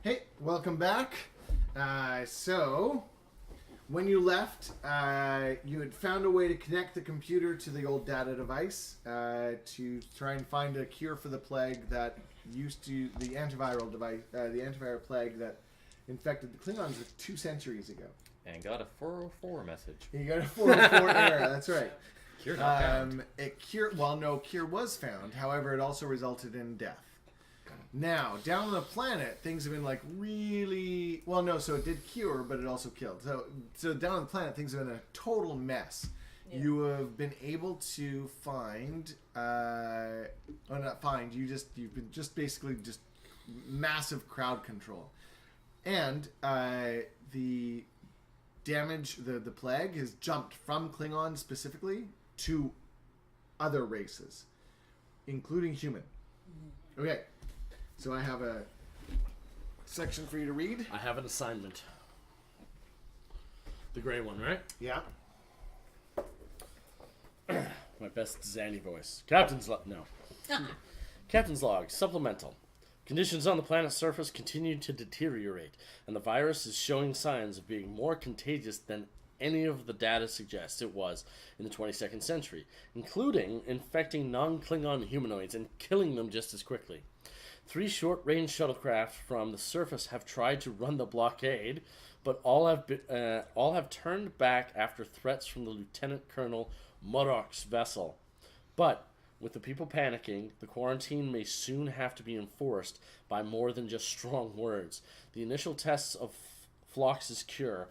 Hey, welcome back. So, when you left, you had found a way to connect the computer to the old data device to try and find a cure for the plague that the antiviral device, the antiviral plague that infected the Klingons 2 centuries ago. And got a 404 message. You got a 404 error. That's right. Cure not found. No cure was found. However, it also resulted in death. Now, down on the planet, things have been like really... Well, no, so it did cure, but it also killed. So down on the planet, things have been a total mess. Yeah. You have been able to find... You've been basically massive crowd control. And the damage, the plague, has jumped from Klingon specifically to other races, including human. Mm-hmm. Okay. So I have a section for you to read. I have an assignment. The gray one, right? Yeah. My best Zanny voice. Captain's log. No. Captain's log. Supplemental. Conditions on the planet's surface continue to deteriorate, and the virus is showing signs of being more contagious than any of the data suggests it was in the 22nd century, including infecting non-Klingon humanoids and killing them just as quickly. 3 short-range shuttlecraft from the surface have tried to run the blockade, but all have turned back after threats from the Lieutenant Colonel Murdoch's vessel. But with the people panicking, the quarantine may soon have to be enforced by more than just strong words. The initial tests of Phlox's cure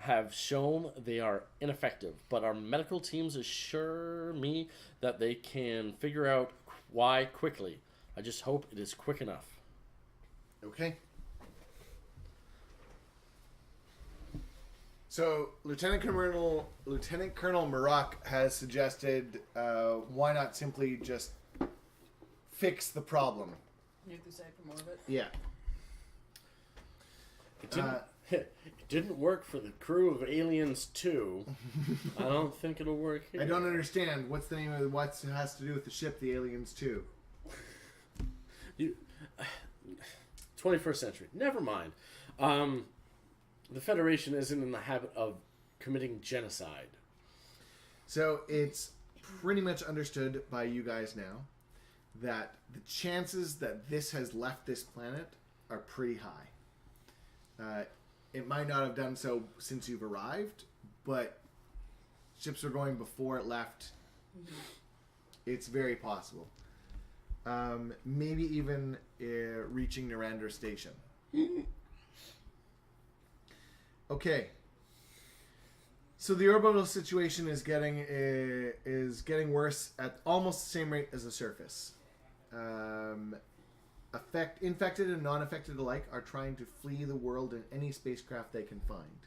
have shown they are ineffective, but our medical teams assure me that they can figure out why quickly. I just hope it is quick enough. Okay. So, Lieutenant Colonel Murdoch has suggested, why not simply just fix the problem? Nuke the site from orbit? Yeah. It didn't work for the crew of Aliens 2. I don't think it'll work here. I don't understand. What's the name of what has to do with the ship, the Aliens 2? 21st century. Never mind. The Federation isn't in the habit of committing genocide. So it's pretty much understood by you guys now that the chances that this has left this planet are pretty high. It might not have done so since you've arrived, but ships were going before it left. Mm-hmm. It's very possible. Maybe even reaching Narendra Station. Okay. So the orbital situation is getting worse at almost the same rate as the surface. Infected and non-affected alike are trying to flee the world in any spacecraft they can find.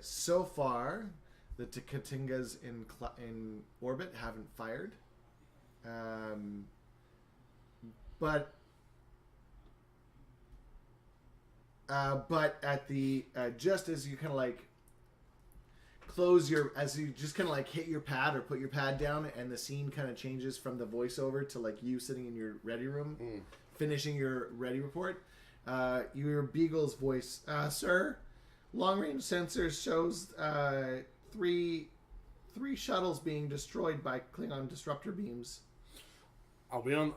So far, the Takatingas in orbit haven't fired. But at the just as you kind of like as you just kind of like hit your pad or put your pad down, and the scene kind of changes from the voiceover to like you sitting in your ready room, finishing your ready report. You hear Beagle's voice, "Sir, long-range sensors shows three shuttles being destroyed by Klingon disruptor beams." I'll be on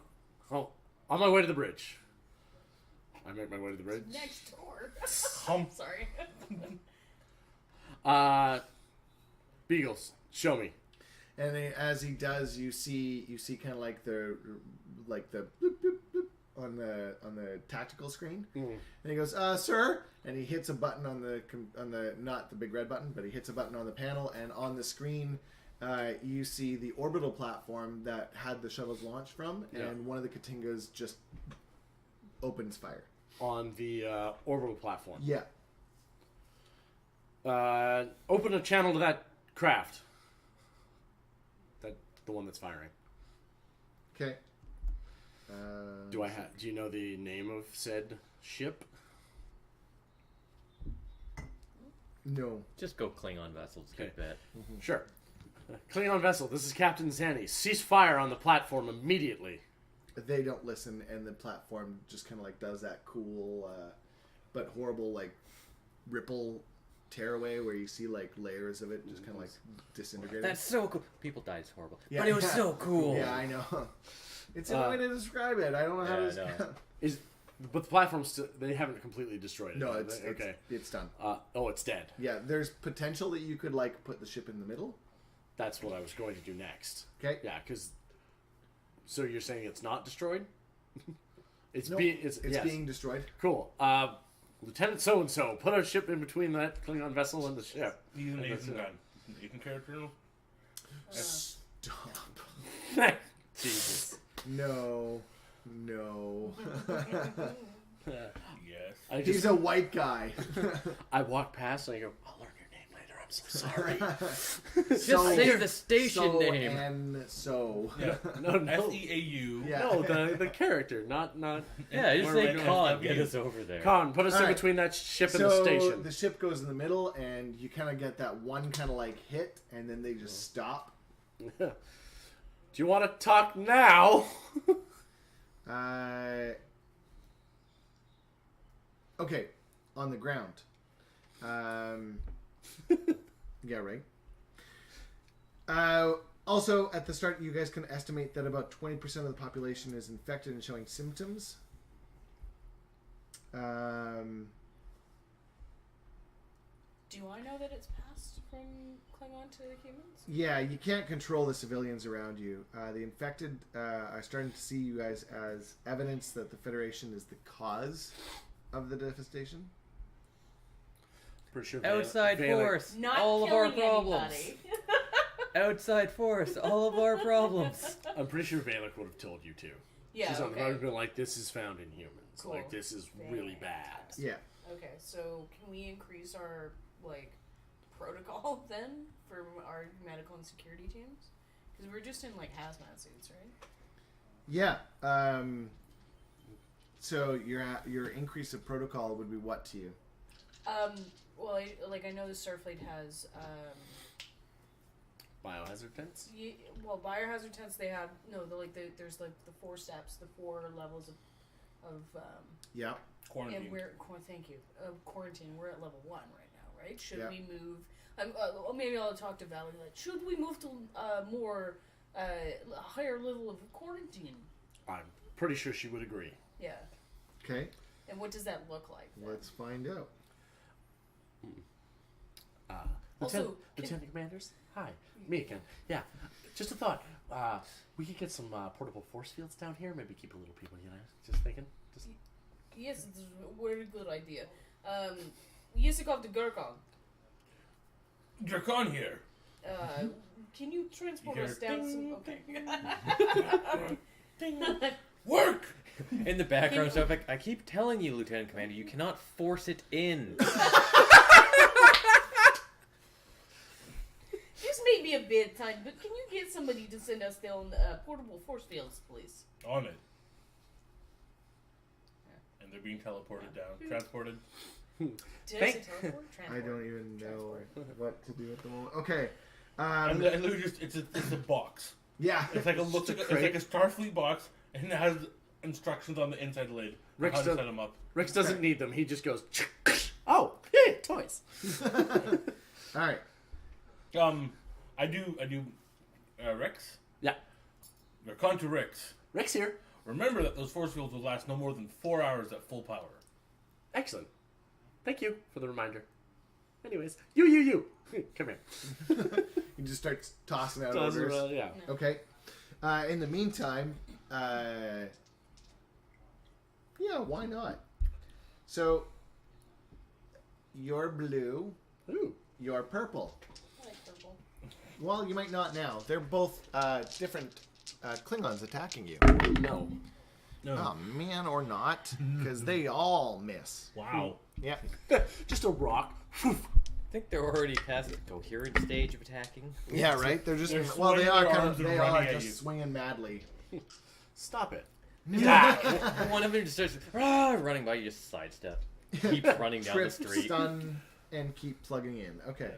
my way to the bridge. I make my way to the bridge. Next door. Sorry. Beagles, show me. And as he does, you see kind of like the bloop, bloop, bloop on the tactical screen. And he goes, "Sir," and he hits a button on the not the big red button, but he hits a button on the panel, and on the screen you see the orbital platform that had the shuttles launched from, and one of the Katingas just opens fire on the orbital platform. Yeah. Open a channel to that craft. The one that's firing. Okay. Do you know the name of said ship? No. Just go Klingon vessels. Okay. Keep that. Mm-hmm. Sure. Klingon vessel, this is Captain Zanny. Cease fire on the platform immediately. they don't listen, and the platform just kind of like does that cool but horrible like ripple tearaway where you see like layers of it just kind of like disintegrating. That's so cool. People died. It's horrible. Yeah. But it was so cool. Yeah, I know. It's a way to describe it. I don't know how to describe it. But the platform still, they haven't completely destroyed it. No, have it's they? Okay. it's done. It's dead. Yeah, there's potential that you could like put the ship in the middle. That's what I was going to do next. Okay. Yeah, because. So you're saying it's not destroyed? It's Nope, being it's yes. being destroyed. Cool. Lieutenant so and so, put a ship in between that Klingon vessel and the ship. He's an Nathan gun. Nathan character. Stop. Jesus. No. Yes. He's a white guy. I walk past and I go, I'll learn your name later. I'm so sorry. Just say the station name. And so. Yeah. No. SEAU. Yeah. No, the character, not. Yeah, just Where say we go? Con. Get us over there. Con, put us in Alright. between that ship and So the station. the ship goes in the middle, and you kind of get that one kind of like hit, and then they just stop. Do you want to talk now? Okay, on the ground. Yeah, right. Also, at the start, you guys can estimate that about 20% of the population is infected and showing symptoms. Do I know that it's passed from Klingon to humans? Yeah, you can't control the civilians around you. The infected are starting to see you guys as evidence that the Federation is the cause of the devastation. Pretty sure Outside force. Not all of our killing problems. anybody. Outside force. All of our problems. I'm pretty sure Valak would have told you too. Yeah, She's okay. would have been like, this is found in humans. Cool. Like, this is really bad. Yeah. Okay, so can we increase our, like, protocol then for our medical and security teams? Because we're just in, like, hazmat suits, right? Yeah. So your increase of protocol would be what to you? Well, I know the Starfleet has, Biohazard tents? biohazard tents, they have, there's, like, the 4 steps, the 4 levels of Yeah. Quarantine. and thank you, quarantine. We're at level 1 right now, right? Should Yeah. we move, maybe I'll talk to Valerie, like, should we move to, more, higher level of quarantine? I'm pretty sure she would agree. Yeah. Okay. And what does that look like then? Let's find out. Also, Lieutenant Commanders? Hi. Me again. Yeah. Just a thought. We could get some portable force fields down here. Maybe keep a little people, Just thinking. yes, it's a very good idea. Yisikov to Gurkon. Dragon here. Can you transport You us hear down some... Okay. Work! In the background stuff, like, I keep telling you, Lieutenant Commander, you cannot force it in. This may be a bad time, but can you get somebody to send us down portable force fields, please? On it. And they're being teleported down. Transported. Did I say teleport? I Transport. don't even know what to do at the moment. Okay. And literally just, it's a box. Yeah. It's like it's like a Starfleet box, and it has instructions on the inside lid on how to set them up. Rex doesn't need them. He just goes, oh, yeah, toys. All right. I do, Rex? Yeah. We're con to Rex. Rex here. Remember that those force fields will last no more than 4 hours at full power. Excellent. Thank you for the reminder. Anyways, you. Come here. You just start tossing out Does, orders. yeah. Okay. In the meantime, yeah, why not? So, you're blue, Ooh. you're purple. I like purple. Well, you might not now. They're both different Klingons attacking you. No. No. Oh, man, or not, because they all miss. Wow. Yeah. Just a rock. I think they're already past the coherent stage of attacking. Yeah, right? They're just, They're they swinging are their kind arms of, and they running are at just you. swinging madly. Stop it. One of them just starts running by, you just sidestep. Keeps running down the Trip, street. stun, and keep plugging in. Okay.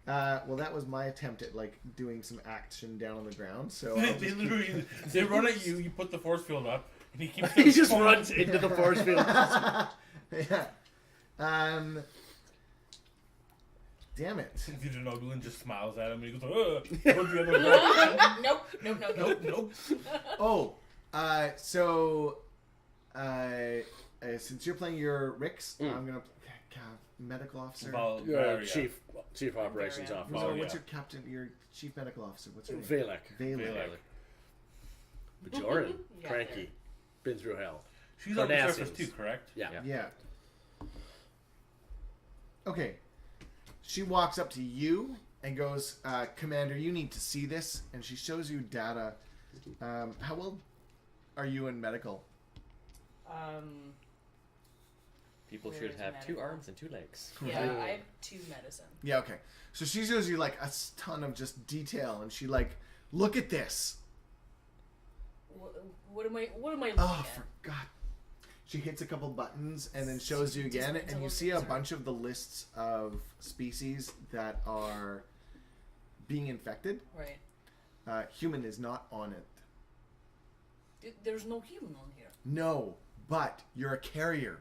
Well, that was my attempt at like doing some action down on the ground. So I'll They just literally they run at you. You put the force field up, and he keeps. He just runs into the force field. yeah. Damn it. You don't know, Glenn just smiles at him and he goes, towards the other way. Nope. Oh, since you're playing your Ricks, I'm gonna medical officer. Chief operations Therein. officer. What's your captain? Your chief medical officer? What's your name? Valek. Bajoran. Yeah. Cranky. Been through hell. She's on the Cardassians. surface too, correct? Yeah. Okay. She walks up to you and goes, Commander, you need to see this. And she shows you data. How old are you in medical? People Where should is have medical? 2 arms and 2 legs. Yeah, I have 2 medicine. Yeah, okay. So she shows you like a ton of just detail, and she like, look at this. What am I looking Oh, at? for God. She hits a couple buttons and then shows you again, and you see a bunch of the lists of species that are being infected. Right. Human is not on it. There's no human on here. No, but you're a carrier.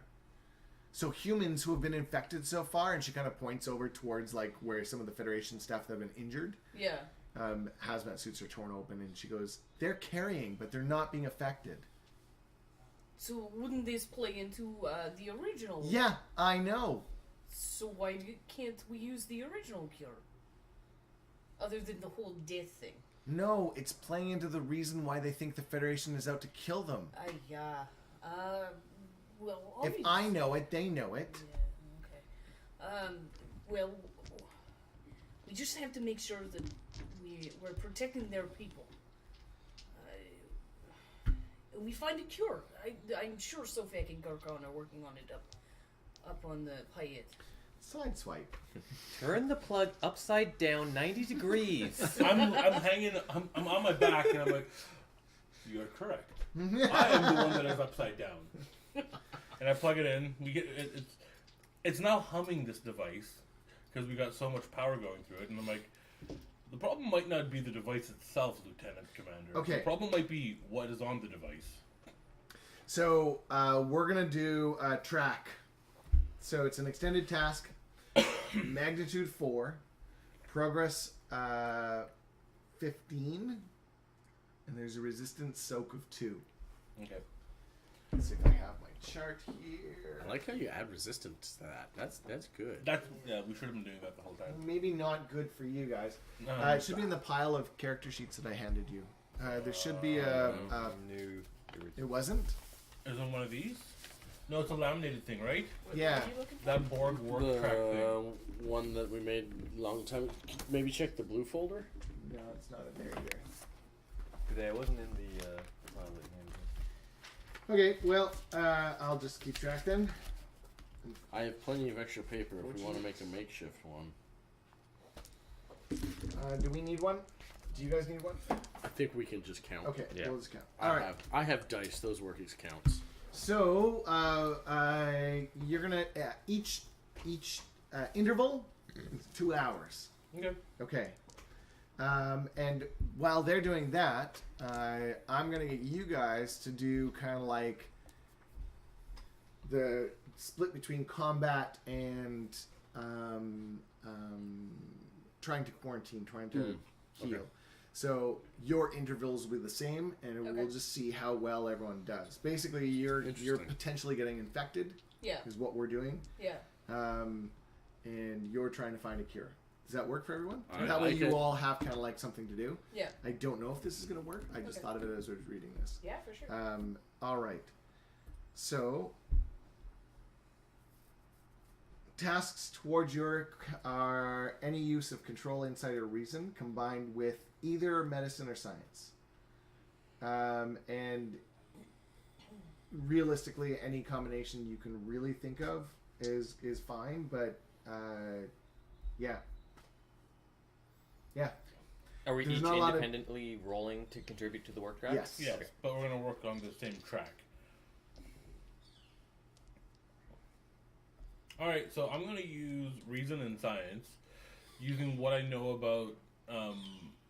So humans who have been infected so far, and she kind of points over towards like where some of the Federation staff that have been injured. Yeah. Hazmat suits are torn open, and she goes, they're carrying, but they're not being affected. So wouldn't this play into the original? Yeah, I know. So why can't we use the original cure? Other than the whole death thing. No, it's playing into the reason why they think the Federation is out to kill them. Well, If I know it, they know it. Yeah, okay. Well, we just have to make sure that we're protecting their people. We find a cure. I'm sure Sofak and Garkon are working on it up on the Payette. Sideswipe. Turn the plug upside down 90 degrees. I'm hanging. I'm on my back, and I'm like, you are correct. I am the one that is upside down. And I plug it in. We get it's now humming this device because we got so much power going through it, and I'm like, the problem might not be the device itself, Lieutenant Commander. Okay. The problem might be what is on the device. So we're gonna do track. So it's an extended task, magnitude 4, progress 15, and there's a resistance soak of 2. Okay. Let's see if I have my chart here. I like how you add resistance to that. That's good. We should have been doing that the whole time. Maybe not good for you guys. No. It should be in the pile of character sheets that I handed you. There should be a. It wasn't? Is it one of these? No, it's a laminated thing, right? What Yeah. are you looking for? That board work track thing. One that we made a long time. Maybe check the blue folder. No, it's not in there either. Yeah, it wasn't in the file that you handed me. Okay, well, I'll just keep track then. I have plenty of extra paper if we want to make a makeshift one. Do we need one? Do you guys need one? I think we can just count. Okay, Yeah. we'll just count. All right. I have dice. Those work as counts. So you're gonna each interval is 2 hours. Okay. Okay. And while they're doing that, I'm gonna get you guys to do kind of like the split between combat and trying to quarantine, trying to heal. Okay. So your intervals will be the same, and Okay. we'll just see how well everyone does. Basically, you're Interesting. potentially getting infected, Yeah. is what we're doing, Yeah. and you're trying to find a cure. Does that work for everyone? I That way like you it. all have kind of like something to do. Yeah. I don't know if this is going to work. I just Okay. thought of it as I was reading this. Yeah, for sure. All right. So, tasks towards your are any use of control, insight, or reason combined with either medicine or science. And realistically, any combination you can really think of is fine. But yeah. Are we There's each not a lot of- independently rolling to contribute to the work draft? Yes. Yes, but we're going to work on the same track. Alright, so I'm going to use reason and science using what I know about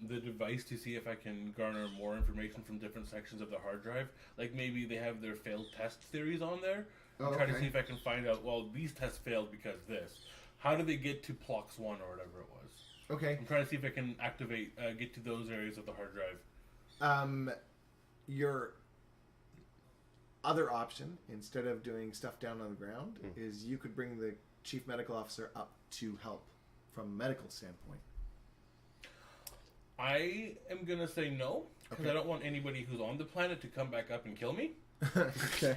the device to see if I can garner more information from different sections of the hard drive. Like maybe they have their failed test theories on there. And try to see if I can find out, well, these tests failed because this. How did they get to Plox 1 or whatever it was? Okay. I'm trying to see if I can activate, get to those areas of the hard drive. Your other option, instead of doing stuff down on the ground, is you could bring the chief medical officer up to help from a medical standpoint. I am going to say no, because I don't want anybody who's on the planet to come back up and kill me. Okay.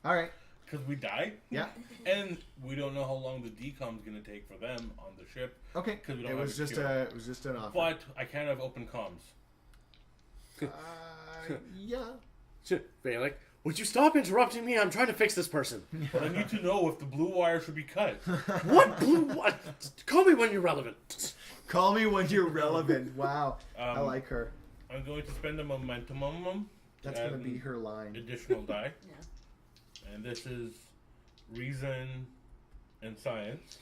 All right. Because we die. Yeah. And we don't know how long the decom's going to take for them on the ship. Okay. Because we don't It have was a just cure. it was just an offer. But I can't have open comms. Yeah. Valek, would you stop interrupting me? I'm trying to fix this person. But I need to know if the blue wire should be cut. What blue? What? Call me when you're relevant. Call me when you're relevant. Wow. I Um, like her. I'm going to spend a momentum on them. That's going to be her line. Additional die. Yeah. And this is reason and science.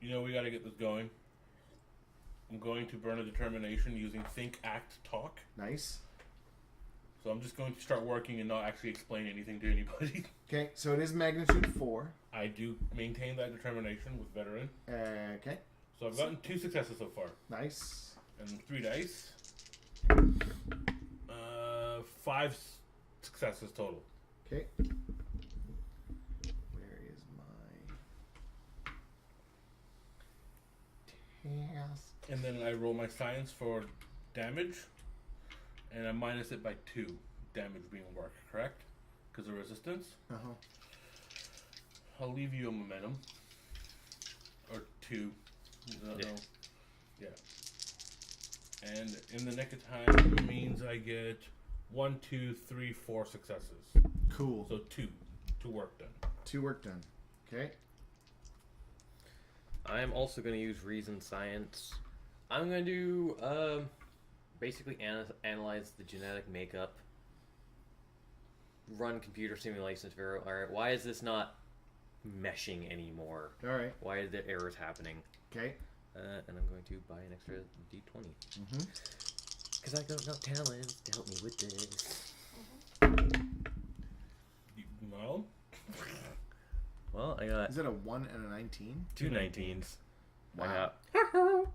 You know, we got to get this going. I'm going to burn a determination using think, act, talk. Nice. So I'm just going to start working and not actually explain anything to anybody. Okay, so it is magnitude 4. I do maintain that determination with veteran. Okay, So I've gotten 2 successes so far. nice. And 3 dice. 5 successes total. Okay. Where is my task? And then I roll my science for damage. And I minus it by 2. Damage being worked, correct? Because of resistance. Uh-huh. I'll leave you a momentum. Or 2. I don't know. Yeah. And in the nick of time, it means I get 1, 2, 3, 4 successes. Cool. So 2 work done. 2 work done. Okay. I'm also going to use reason science. I'm going to do basically analyze the genetic makeup, run computer simulations to verify, alright, why is this not meshing anymore? All right. Why are there errors happening? Okay. And I'm going to buy an extra D20. Mm-hmm. Because I got no talents to help me with this. Well, Well, I got Is it a 1 and a 19? 2 19s. Wow. I got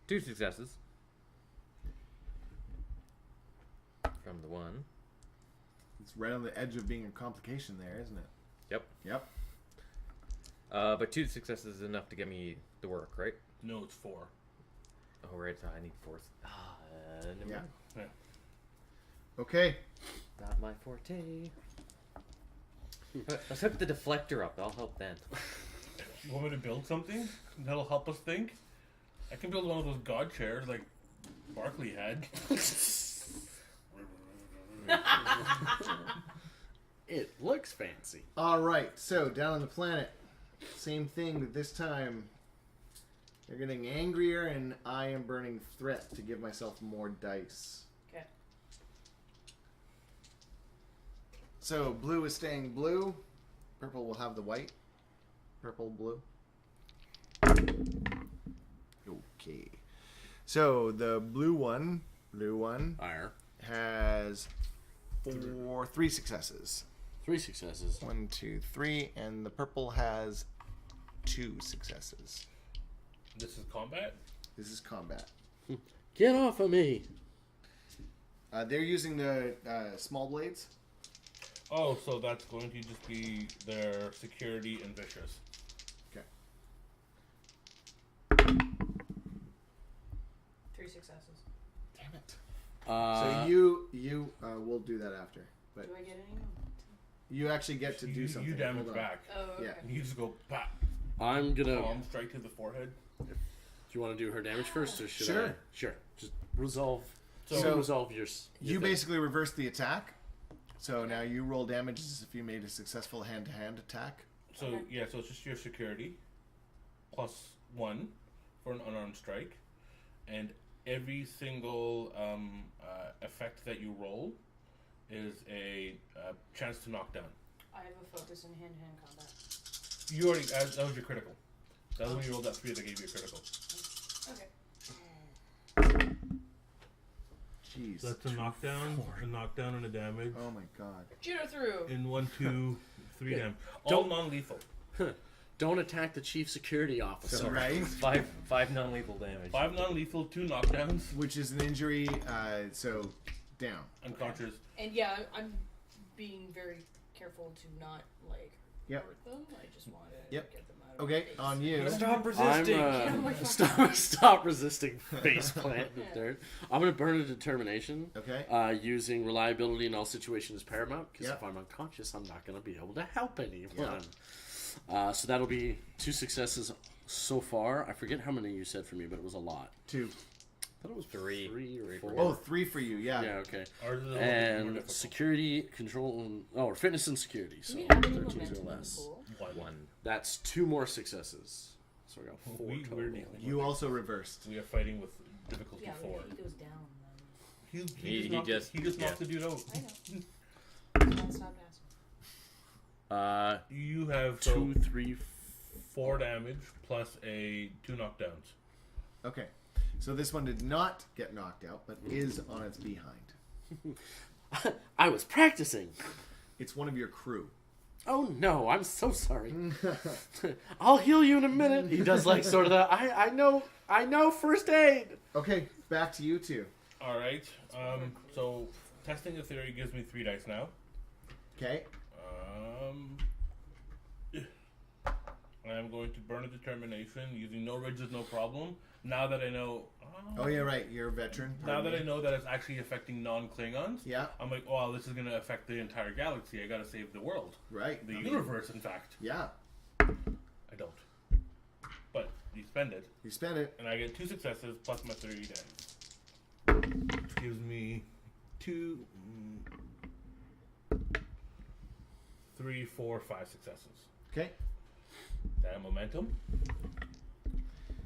2 successes. From the 1. It's right on the edge of being a complication there, isn't it? Yep. Yep. But 2 successes is enough to get me the work, right? no, it's 4. Oh, right. So I need 4. Never Yeah. mind. Okay. Not my forte. But let's hook the deflector up. I'll help then. You want me to build something that'll help us think? I can build one of those god chairs like Barkley had. It looks fancy. All right. So down on the planet, same thing, but this time they're getting angrier, and I am burning threat to give myself more dice. Okay. So blue is staying blue. Purple will have the white. Purple, blue. Okay. So the blue one Ire. has 3 successes. 3 successes. 1, 2, 3, and the purple has 2 successes. This is combat? This is combat. Get off of me. They're using the small blades. Oh, so that's going to just be their security and vicious. Okay. 3 successes. Damn it. Uh, So you will do that after, but Do I get any? you actually get to do something. You damage Hold on. back. Oh, okay. Yeah. You just go pop, I'm gonna. palm straight to the forehead. Do you want to do her damage first, or should Sure. I? Sure. Just resolve. So- you can resolve your You thing. basically reverse the attack. So now you roll damage as if you made a successful hand-to-hand attack. So Okay. yeah, so it's just your security plus 1 for an unarmed strike, and every single effect that you roll is a chance to knock down. I have a focus in hand-to-hand combat. You already that was your critical. That was when you rolled that 3 that gave you a critical. Okay. Jeez. So that's a knockdown, and a damage. Oh my god. Jitter through. In 1, 2, 3 damage. All Don't- non-lethal. Don't attack the chief security officer. Right? Five non-lethal damage. 5 non-lethal, 2 knockdowns, Which is an injury, so down. unconscious. And yeah, I'm being very careful to not like Yep. hurt them. I just want to Yep. get them out of Okay, my face. on you. Stop I'm resisting. stop resisting face plant in the dirt. I'm gonna burn a determination. Okay. Using reliability in all situations is paramount because Yep. if I'm unconscious, I'm not gonna be able to help anyone. So that'll be 2 successes so far. I forget how many you said for me, but it was a lot. 2. I thought it was 3. 3 or 4. Oh, 3 for you, yeah. Yeah, okay. Ours is a little bit more And difficult. security, control, and or fitness and security. Do So we have any 13 momentum or in the less. pool? 1. That's 2 more successes. So I got 4 We- total. we're- You also reversed. We are fighting with difficulty Yeah, 4. he goes down. He He just just- knocked the dude out. I know. Can't stop asking. You have 2, 3, 4 damage plus a 2 knockdowns. Okay. So this one did not get knocked out, but is on its behind. I was practicing. It's one of your crew. Oh no, I'm so sorry. I'll heal you in a minute. He does like sort of the I know first aid. Okay, back to you two. All right. So testing the theory gives me 3 dice now. Okay. I'm going to burn a determination using no ridges, no problem. Now that I know. Oh yeah, right. You're a veteran. Now that I know that it's actually affecting non-Klingons, Yeah. I'm like, oh, this is going to affect the entire galaxy. I got to save the world, Right. the I mean, universe. In fact, Yeah. I don't. But you spend it, You spent it. and I get 2 successes plus my 30 damage, which gives me 2, 3, 4, 5 successes. Okay. That momentum.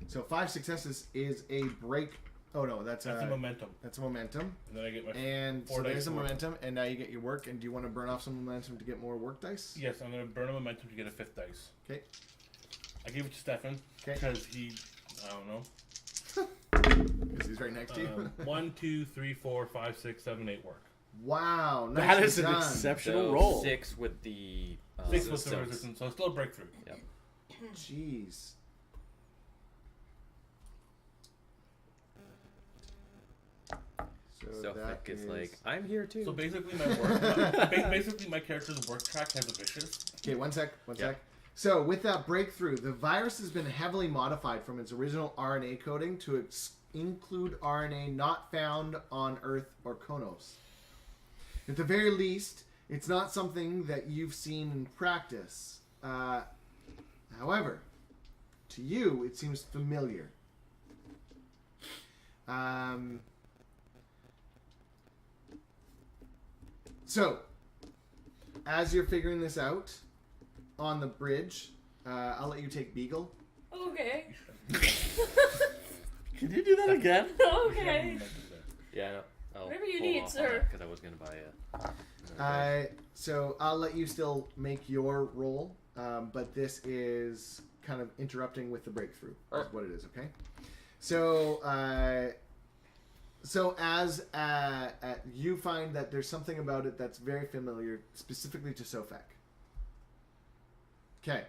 So 5 successes is a break. Oh no, that's That's a momentum, That's a momentum. and then I get my And 4 so dice there's a work. momentum, and now you get your work. And do you want to burn off some momentum to get more work dice? Yes, I'm going to burn a momentum to get a 5th dice. Okay. I gave it to Stefan 'Kay. because he, I don't know. Because he's right next to you. 1, 2, 3, 4, 5, 6, 7, 8 work. Wow. Nice That is an done. exceptional So roll. 6 with the 6 with the resistance. resistance, so it's still a breakthrough. Yep. Jeez. So that Fick is is- like, I'm here too. So basically, my work, basically my character's work track has a vicious. Okay, one sec. Yeah. So, with that breakthrough, the virus has been heavily modified from its original RNA coding to include RNA not found on Earth or Konos. At the very least, it's not something that you've seen in practice. However, to you, it seems familiar. So, as you're figuring this out, on the bridge, I'll let you take Beagle. Okay. Can you do that again? Okay. Yeah, no, I'll Whatever you hold need, off sir. Because I was going to buy a... So I'll let you still make your roll, but this is kind of interrupting with the breakthrough. Is what it is, okay? So, as you find that there's something about it that's very familiar, specifically to Sofek. Okay.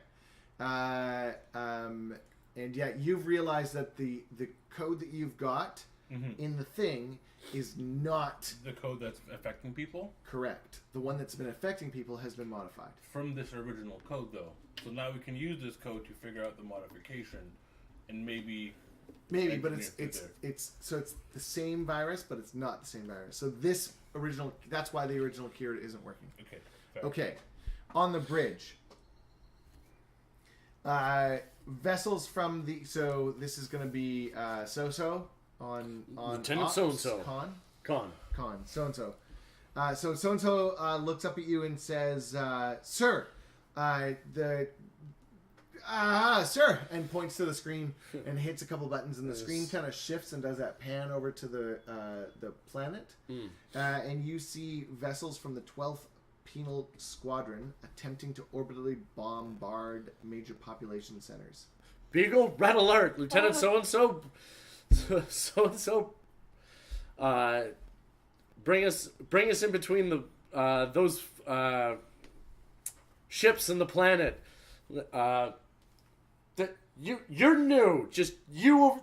And yet you've realized that the code that you've got in the thing is not The code that's affecting people correct. The one that's been affecting people has been modified. from this original code, though. So now we can use this code to figure out the modification, and maybe But engineer through there. it's the same virus, but it's not the same virus. So this original, that's why the original cure isn't working. Okay. Fair. Okay, on the bridge. Vessels from the this is going to be So-So on Lieutenant ops, So-and-so. Con Con. So-and-so. So So-and-so looks up at you and says, "Sir, sir," and points to the screen and hits a couple buttons, and the screen kind of shifts and does that pan over to the planet, and you see vessels from the 12th penal squadron attempting to orbitally bombard major population centers. Beagle, red alert, Lieutenant so-and-so, so-and-so, bring us in between the those ships and the planet. You're new. Just you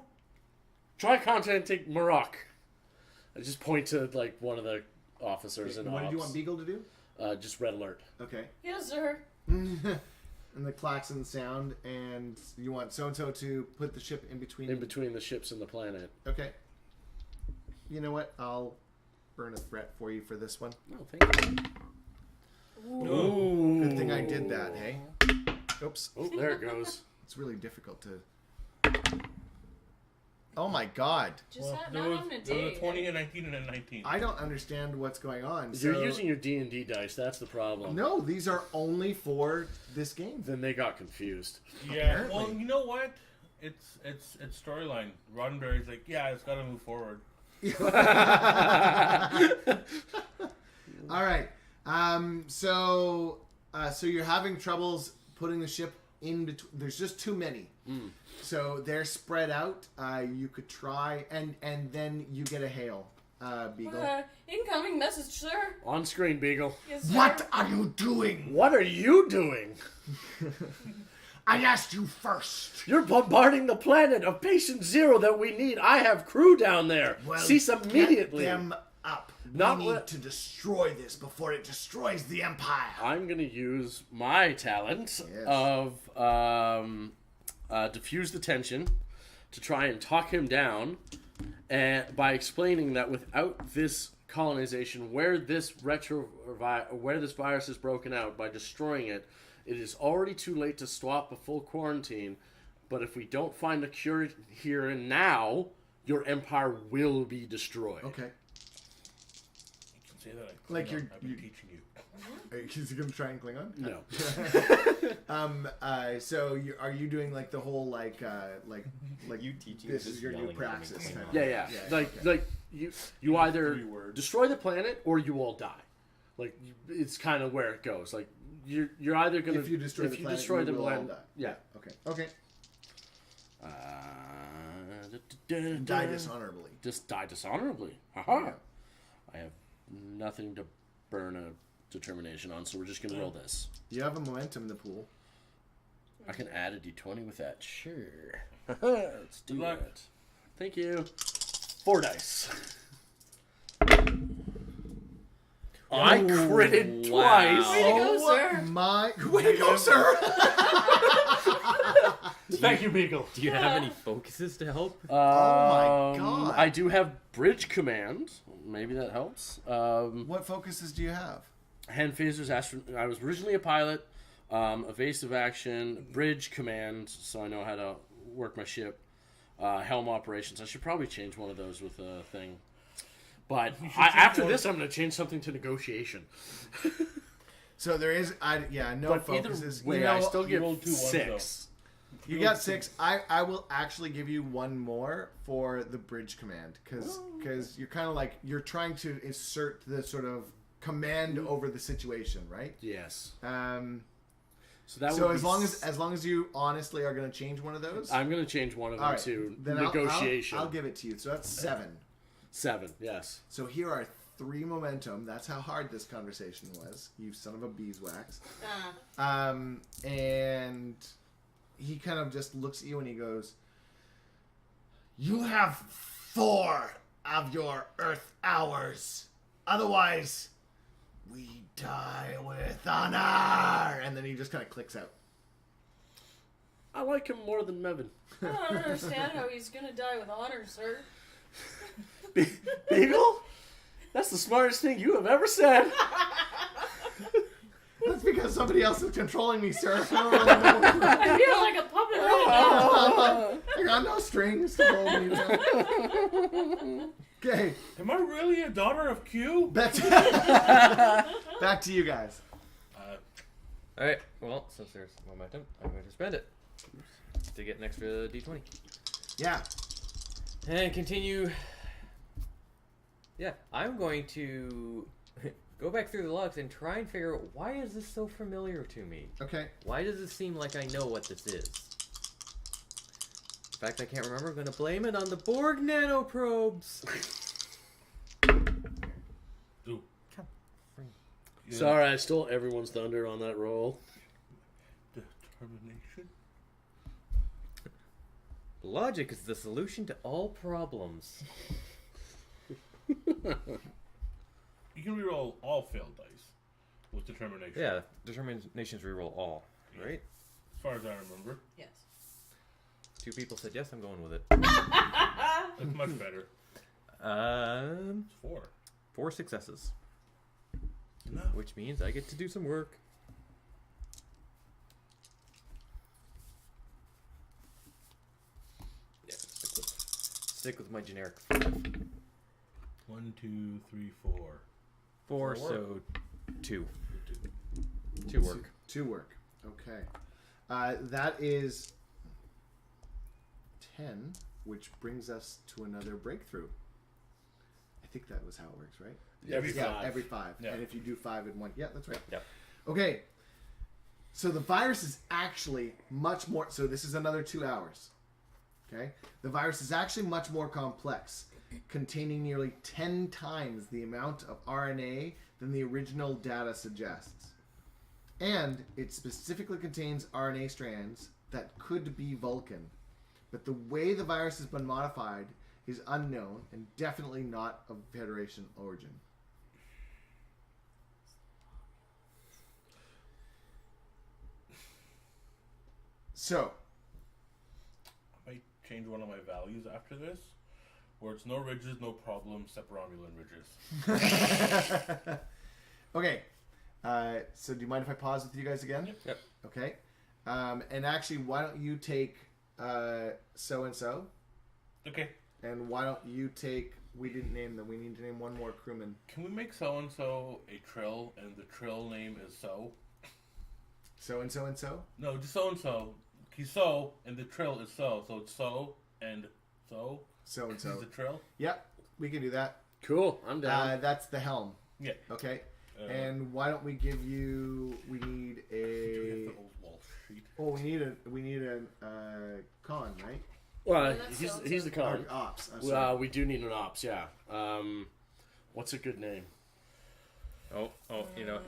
try contacting Maroc. I just point to like one of the officers in What ops. did you want Beagle to do? Just red alert. Okay. Yes, sir. And the klaxon sound, and you want so-and-so to put the ship in between... In between the ships and the planet. Okay. You know what? I'll burn a threat for you for this one. Oh, thank you. Ooh. Good thing I did that, hey? Oops. Oh, there it goes. It's really difficult to... Oh my god. Just Well, not there having a was day. a 20, a 19, and a 19. I don't understand what's going on. You're so- using your D&D dice. That's the problem. No, these are only for this game. Then they got confused. Yeah. Apparently. Well, you know what? It's storyline. Roddenberry's like, yeah, it's got to move forward. All right. So you're having troubles putting the ship in between. There's just too many. So they're spread out. You could try, and then you get a hail, Beagle. Incoming message, sir. On screen, Beagle. Yes, sir. What are you doing? What are you doing? I asked you first. You're bombarding the planet of patient zero that we need. I have crew down there. Cease immediately. Get them up. Not we need what- to destroy this before it destroys the Empire. I'm going to use my talent Yes. of diffuse the tension to try and talk him down, and by explaining that without this colonization, where this virus is broken out, by destroying it, it is already too late to stop a full quarantine. But if we don't find a cure here and now, your empire will be destroyed. Okay. You can say that. Like I've been you- teaching you. Is he gonna try and Klingon? No. So are you doing like the whole like You teaching this just is your new yelling at praxis? them. Kind of Yeah. thing. Like you either 3 words. destroy the planet or you all die. Like it's kind of where it goes. Like you're either gonna If you destroy the planet, you will all planet, die. yeah. Okay. Die dishonorably. Just die dishonorably. Haha. Yeah. I have nothing to burn a determination on, so we're just gonna roll this. You have a momentum in the pool. I can add a d20 with that. Sure. Let's do Good luck. it. Thank you. 4 dice. I critted wow. twice. Way to go, sir. My way to go, sir. Thank you, Beagle. Do you have any focuses to help? Oh my God. I do have bridge command. Maybe that helps. What focuses do you have? Hand phasers. I was originally a pilot. Evasive action, bridge command, so I know how to work my ship. Helm operations. I should probably change one of those with a thing. But after this, I'm going to change something to negotiation. So there is, no But focuses. either way, You know, I still you get rolled 2 ones, 6. You got 6. I will actually give you 1 more for the bridge command because you're kind of like you're trying to insert the sort of command over the situation, right? Yes. So that so would as be long as you honestly are going to change one of those, I'm going to change one of them all right, to then negotiation. I'll give it to you. So that's 7. 7. Yes. So here are 3 momentum. That's how hard this conversation was. You son of a beeswax. And he kind of just looks at you and he goes, "You have 4 of your Earth hours. Otherwise, we die with honor." And then he just kind of clicks out. I like him more than Mevin. I don't understand how he's gonna die with honor, sir. Beagle? That's the smartest thing you have ever said. That's because somebody else is controlling me, sir. I don't really know. I feel like a puppet right now. I got no strings to hold me. Okay, Am I really a daughter of Q? back to you guys. Alright, well, since there's momentum, I'm going to spend it to get an extra d20. Yeah. And continue. Yeah, I'm going to Go back through the logs and try and figure out why is this so familiar to me? Okay. Why does it seem like I know what this is? In fact, I can't remember. I'm going to blame it on the Borg nanoprobes. Ooh. Yeah. Sorry, I stole everyone's thunder on that roll. Determination. Logic is the solution to all problems. You can reroll all failed dice with determination. Yeah, determinations reroll all, right? As far as I remember. Yes. 2 people said yes, I'm going with it. That's much better. It's 4. 4 successes. Enough. Which means I get to do some work. Yeah, stick with my generic 5. 1, 2, 3, 4. 4, Four. so 2. 2 work. 2 work. Okay. That is 10, which brings us to another breakthrough. I think that was how it works, right? Every Yeah, 5. every 5. Yeah. And if you do 5 in one, yeah, that's right. Yep. Okay. So the virus is actually much more. So this is another 2 hours. Okay. The virus is actually much more complex, containing nearly 10 times the amount of RNA than the original data suggests. And it specifically contains RNA strands that could be Vulcan. But the way the virus has been modified is unknown and definitely not of Federation origin. So, I might change one of my values after this, where it's no ridges, no problem, except Romulan ridges. okay. So do you mind if I pause with you guys again? Yep. Okay. And actually, why don't you take so-and-so? Okay. And why don't you take... We didn't name them. We need to name one more crewman. Can we make so-and-so a trill, and the trill name is so? So-and-so and so? No, just so-and-so. He's so, and the trill is so. So it's so and so. So-and-so. He's the trill? Yep. We can do that. Cool, I'm down. That's the helm. Yeah. Okay. And why don't we give you... We need Do we have a... the old wall sheet? Oh, we need a con, right? Well, Well, that's he's the con. Or ops. I'm sorry. We do need an ops, yeah. What's a good name? Oh, you know.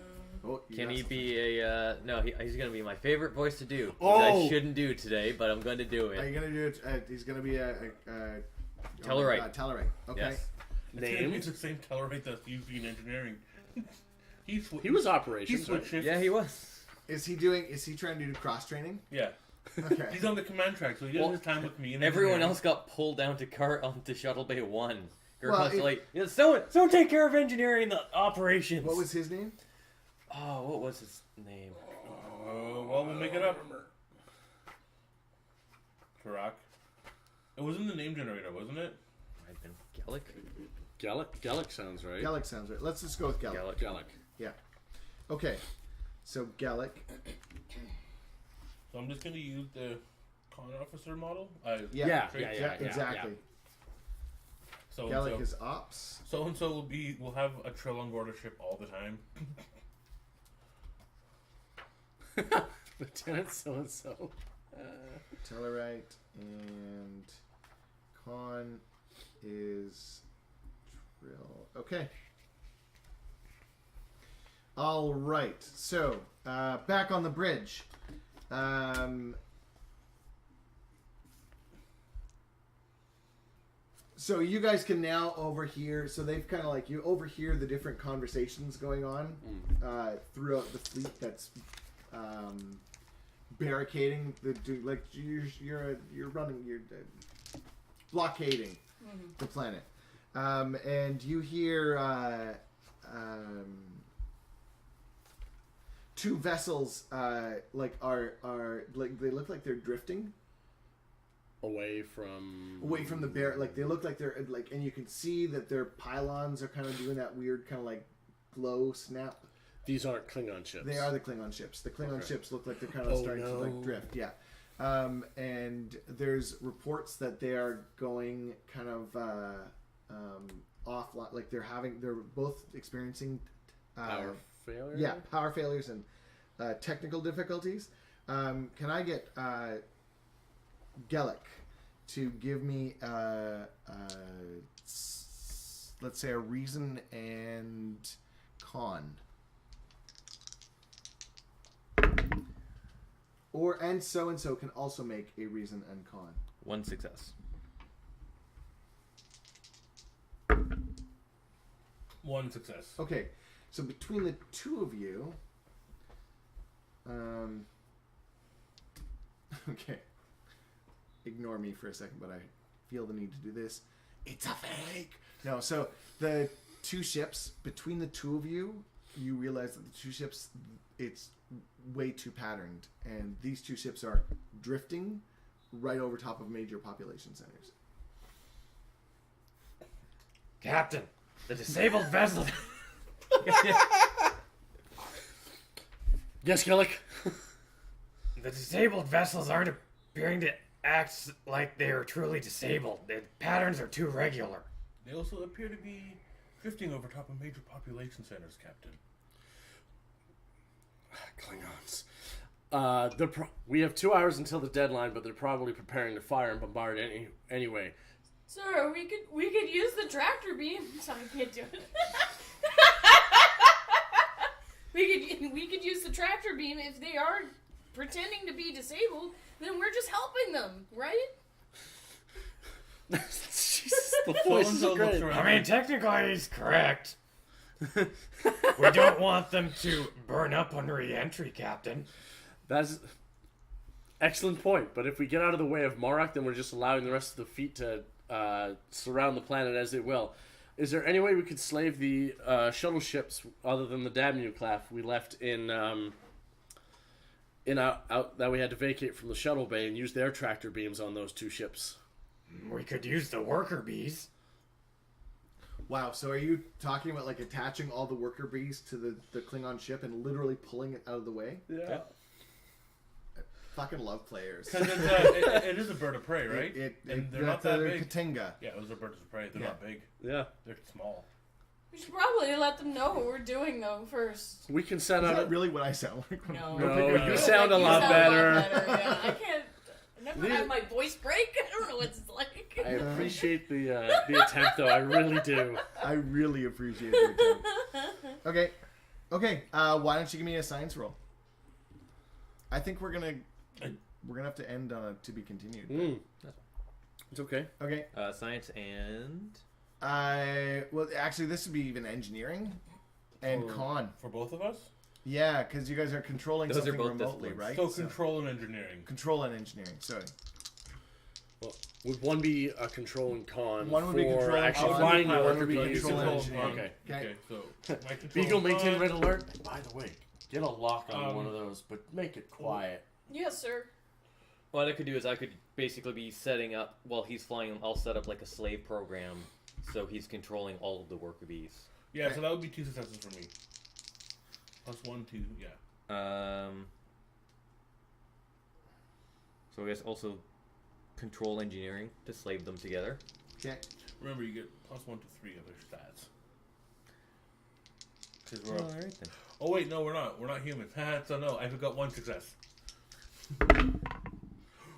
Oh, you Can got he something. be a... no, he's going to be my favorite voice to do. Which Oh! I shouldn't do today, but I'm going to do Are it. you gonna do it? He's gonna be a Tellarite. Tellarite. Okay. Yes. Name? It's the same Tellarite that's used in engineering. He was He operations, switched right? shifts. Yeah, he was. Is he trying to do cross training? Yeah. Okay. He's on the command track, so he doesn't Well, have time with me. in Everyone engineering. else got pulled down to onto Shuttle Bay 1. Well, Well, it- like, yeah, someone take care of engineering and the operations. What was his name? Oh, what was his name? Well, we'll make it up. Karak. It was in the name generator, wasn't it? Might have been Gallic. Gallic sounds right. Gallic sounds right. Let's just go with Gallic. Gallic. Gallic. Yeah. Okay. So Gallic. So I'm just going to use the con officer model. Yeah, traits. yeah. exactly. So Gallic is ops. so and so will have a trill on board a ship all the time. Lieutenant so-and-so. Tellarite and con is drill. Okay. All right. So back on the bridge. So you guys can now overhear. So they've kind of like you overhear the different conversations going on throughout the fleet that's barricading like you're blockading the planet, and you hear two vessels like are like they look like they're drifting Away from the bear. Like they look like they're like, and you can see that their pylons are kind of doing that weird kind of like glow snap. These aren't Klingon ships. They are the Klingon ships. The Klingon Okay. ships look like they're kind of Oh, starting to like no. drift. Yeah. And there's reports that they are going kind of offline. Like they're both experiencing Power failure? Yeah, power failures and technical difficulties. Can I get Gellick to give me let's say a reason and con, and so can also make a reason and con. 1 success. 1 success. Okay, so between the two of you, okay, ignore me for a second, but I feel the need to do this. It's a fake. No, so the two ships, between the two of you, you realize that the two ships, it's way too patterned, and these two ships are drifting right over top of major population centers. Captain, the disabled vessel. Yes, Gillick. The disabled vessels aren't appearing to act like they are truly disabled. The patterns are too regular. They also appear to be drifting over top of major population centers, Captain. Klingons. We have 2 hours until the deadline, but they're probably preparing to fire and bombard anyway. Sir, we could use the tractor beams. I can't do it. we could use the tractor beam if they are pretending to be disabled. Then we're just helping them, right? Jesus, the voice is So-and-so looks great. around. I mean, technically he's correct. We don't want them to burn up on re-entry, Captain. That's excellent point. But if we get out of the way of Morak, then we're just allowing the rest of the fleet to surround the planet as they will. Is there any way we could slave the shuttle ships other than the Damuclaf we left in out that we had to vacate from the shuttle bay and use their tractor beams on those two ships? We could use the worker bees. Wow, so are you talking about like attaching all the worker bees to the Klingon ship and literally pulling it out of the way? Yeah. I fucking love players. Because it is a bird of prey, right? And they're not that big. Katinga. Yeah, those are birds of prey. They're Yeah. not big. Yeah. They're small. We should probably let them know what we're doing, though, first. We can set Is out that really what I sound like? No. No, you you sound a lot better. Yeah, I can't. I never had my voice break. I don't know what it's like. I appreciate the attempt, though. I really do. I really appreciate your time. Okay. Why don't you give me a science roll? I think we're gonna have to end on a to be continued. It's okay. Okay. Science and... Well, actually, this would be even engineering and con. For both of us? Yeah, because you guys are controlling Those are something both remotely, disciplines. right? So control and engineering. Control and engineering. Sorry. Well, would one be a control and con? One would be for control and actually con. flying the One worker would be bees. control and and- engineering. Okay. Okay. So my control Beagle, and maintain con- red alert. By the way, get a lock on one of those, but make it quiet. Yes, sir. What I could do is I could basically be setting up, while he's flying, I'll set up like a slave program, so he's controlling all of the worker bees. Yeah, so that would be 2 successes for me. Plus 1, 2, yeah. So I guess also control engineering to slave them together. Okay. Remember, you get plus 1 to 3 other stats. 'Cause we're up. Alright then. Oh wait, no, we're not. We're not human. So no, I've got 1 success.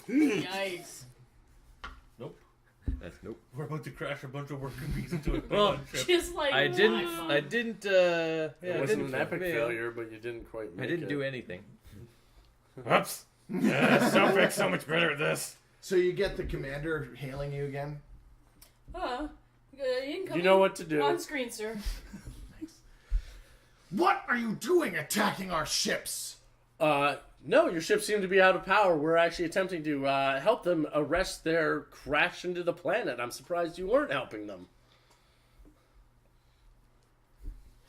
Yikes. Nope. That's nope. We're about to crash a bunch of worker bees into a Well, Klingon ship. Just like I didn't, my I fun. didn't, It I wasn't didn't an epic fail. failure, but you didn't quite make I didn't it. do anything. Oops. Selfie's so much better at this. So you get the commander hailing you again. Incoming. You know what to do. On screen, sir. What are you doing attacking our ships? No, your ships seem to be out of power. We're actually attempting to help them arrest their crash into the planet. I'm surprised you weren't helping them.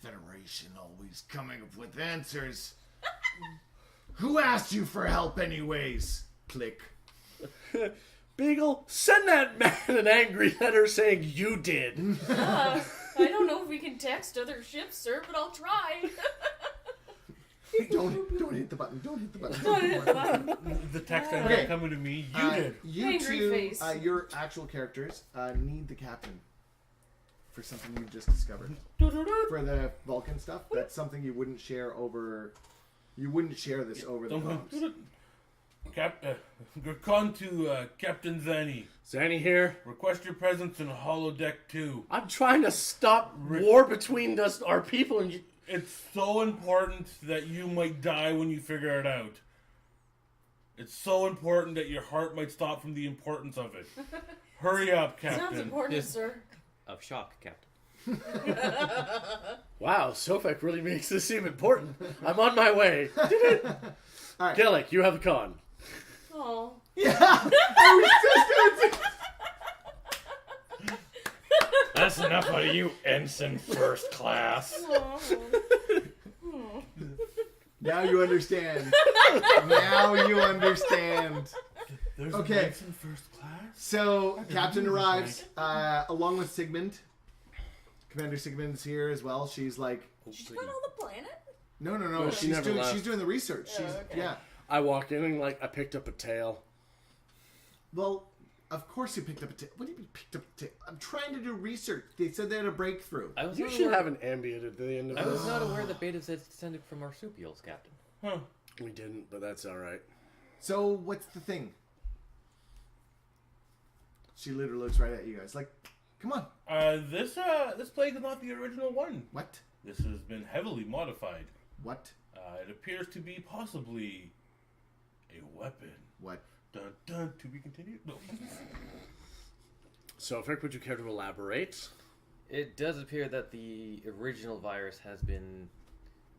Federation always coming up with answers. Who asked you for help anyways? Click. Beagle, send that man an angry letter saying you did. I don't know if we can text other ships, sir, but I'll try. Hey, don't hit the button. Don't hit the button. Don't hit the button. The text ended Okay. up coming to me. You did. You Angry two, face. your actual characters, need the captain for something you just discovered. For the Vulcan stuff, that's something you wouldn't share over. You wouldn't share this over the comms. Gurkhan to Captain Zanny. Zanny here. Request your presence in holodeck 2. I'm trying to stop war between our people and you. It's so important that you might die when you figure it out. It's so important that your heart might stop from the importance of it. Hurry up, Captain. Sounds important, sir. Of shock, Captain. Wow, Sofek really makes this seem important. I'm on my way. All right. Gillick, you have the con. Oh. Yeah. I was just gonna say. That's enough out of you, Ensign First Class. Now you understand. Now you understand. There's Okay. a in first class? So, Captain arrives, along with Sigmund. Commander Sigmund's here as well. She's like... She's not on the planet? No. No, she never left. She's doing the research. Oh, okay. Yeah. I walked in and, I picked up a tail. Well, of course you picked up a tail. What do you mean picked up a tail? I'm trying to do research. They said they had a breakthrough. You should have an ambient at the end of I this. was not aware that betas had descended from marsupials, Captain. Huh. We didn't, but that's alright. So, what's the thing? She literally looks right at you guys. Like, come on. This plague is not the original one. What? This has been heavily modified. What? It appears to be possibly a weapon. What? Dun dun. To be continued. No. Sofek, would you care to elaborate? It does appear that the original virus has been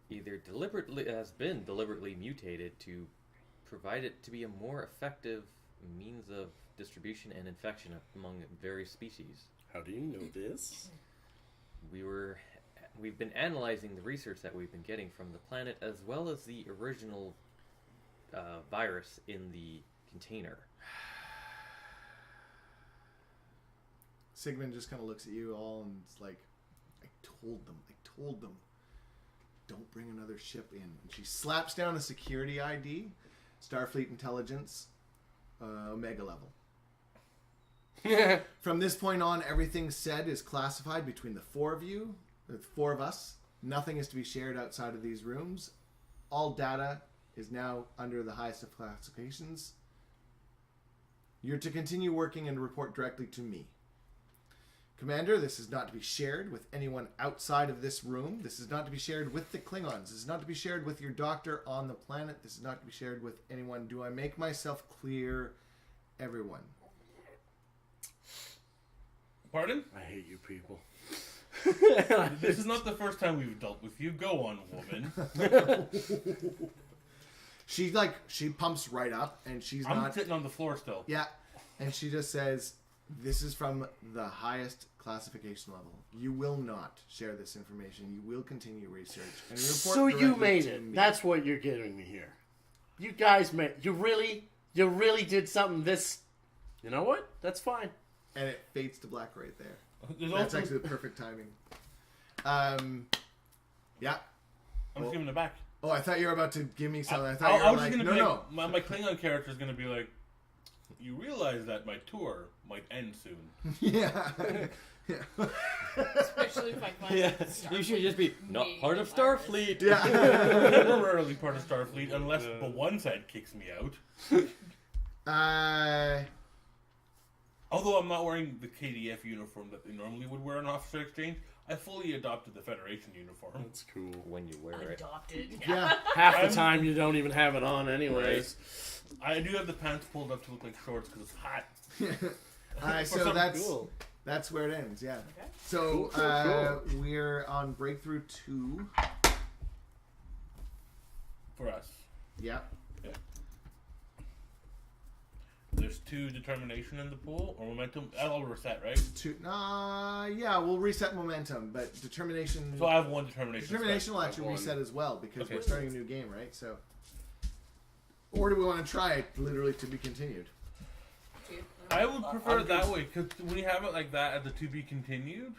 deliberately mutated to provide it to be a more effective means of distribution and infection among various species. How do you know this? We've been analyzing the research that we've been getting from the planet as well as the original virus in the container. Sigmund just kind of looks at you all and it's like, I told them, don't bring another ship in. And she slaps down a security ID, Starfleet Intelligence, Omega level. From this point on, everything said is classified between the four of you, the four of us. Nothing is to be shared outside of these rooms. All data is now under the highest of classifications. You're to continue working and report directly to me. Commander, this is not to be shared with anyone outside of this room. This is not to be shared with the Klingons. This is not to be shared with your doctor on the planet. This is not to be shared with anyone. Do I make myself clear, everyone? Pardon? I hate you people. This is not the first time we've dealt with you. Go on, woman. She pumps right up, and I'm sitting on the floor still. Yeah, and she just says, this is from the highest classification level. You will not share this information. You will continue research. And report So you directly made to it. me. That's what you're getting me here. You guys made. You really did something this. You know what? That's fine. And it fades to black right there. There's That's also, actually the perfect timing. Yeah. I'm just giving it back. Oh, I thought you were about to give me something. I I thought you were was like, just no, gonna be no. like, my Klingon character is gonna be like, you realize that my tour might end soon. Yeah. Especially if I find You should just be not part of Starfleet. Yeah. Temporarily part of Starfleet, unless the one side kicks me out. Although I'm not wearing the KDF uniform that they normally would wear on Officer Exchange, I fully adopted the Federation uniform. That's cool. When you wear it. adopted. Yeah. Half the time you don't even have it on, anyways. I do have the pants pulled up to look like shorts because it's hot. Alright, For so something Cool. that's where it ends, yeah. Okay. So Cool. we're on breakthrough 2. For us. Yeah. There's 2 determination in the pool, or momentum. That'll reset, right? 2. Yeah, we'll reset momentum, but determination. So I have 1 determination. Determination will actually One. reset as well because Okay. we're starting a new game, right? So, or do we want to try it literally to be continued? I would prefer it that way, because when you have it like that at the to be continued,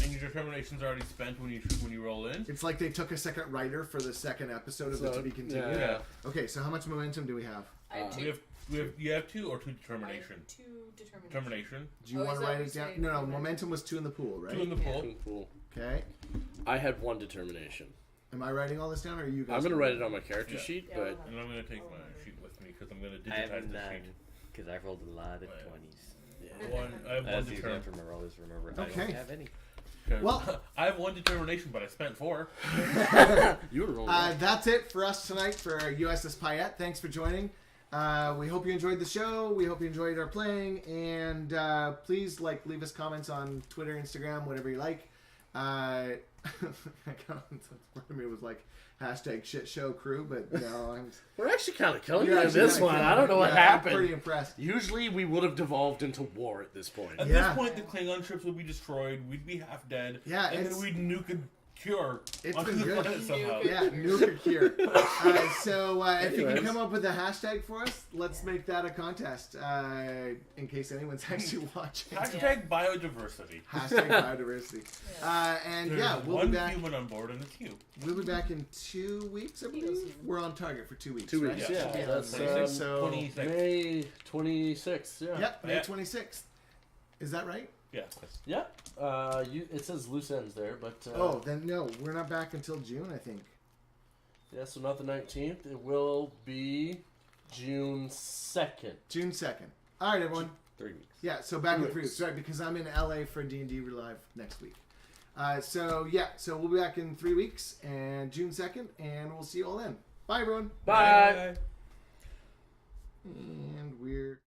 and your determination's already spent when you roll in. It's like they took a second writer for the second episode of the So, to be continued. yeah. Okay, so how much momentum do we have? I have We 2. have You have 2 or 2 I have determination? 2 determination. Determination. Do you Oh, want is to that write what it you're down? saying? No, Okay. momentum was 2 in the pool, right? 2 in the Yeah. pool. Cool. Okay. I had 1 determination. Am I writing all this down, or are you guys? I'm gonna write it on my character Yeah. sheet, Yeah, but I'll have And I'm going to take I'll my remember. sheet with me because I'm going to I have digitize the none sheet. because I rolled a lot of Right. 20s. I have 1 That's easy determination. enough to remember. I'll just remember. I Okay. don't have any. Well- I have 1 determination, but I spent 4. you were rolling. That's it for us tonight for USS Payette. Thanks for joining. We hope you enjoyed the show. We hope you enjoyed our playing, and please leave us comments on Twitter, Instagram, whatever you like. Part of me was hashtag shit show crew, but no, We're actually kind of killing You're it in actually this kinda one. killing I don't it. know what Yeah, I'm happened. pretty impressed. Usually we would have devolved into war at this point. At Yeah. this point, the Klingon ships would be destroyed. We'd be half dead. Yeah, and it's- then we'd nuke a cure It's onto been the good. planet somehow. Yeah, nuke here. So if you can Anyways. come up with a hashtag for us, let's make that a contest. In case anyone's actually watching. Hashtag biodiversity. Hashtag biodiversity. And There's yeah, we'll one be back. human on board, and it's you. We'll be back in 2 weeks, I believe. We're on target for 2 weeks. 2 right? weeks, yeah. Yeah. That's 26, so 26. May 26th, yeah. Yep, May Yeah. 26th. Is that right? Yeah. Yeah. It says loose ends there, but... Oh, then no, we're not back until June, I think. Yeah, so not the 19th. It will be June 2nd. June 2nd. All right, everyone. 3 weeks. Yeah, so back 2 in 3 weeks. weeks. Sorry, because I'm in LA for D&D Live next week. So we'll be back in 3 weeks, and June 2nd, and we'll see you all then. Bye, everyone. Bye. And we're...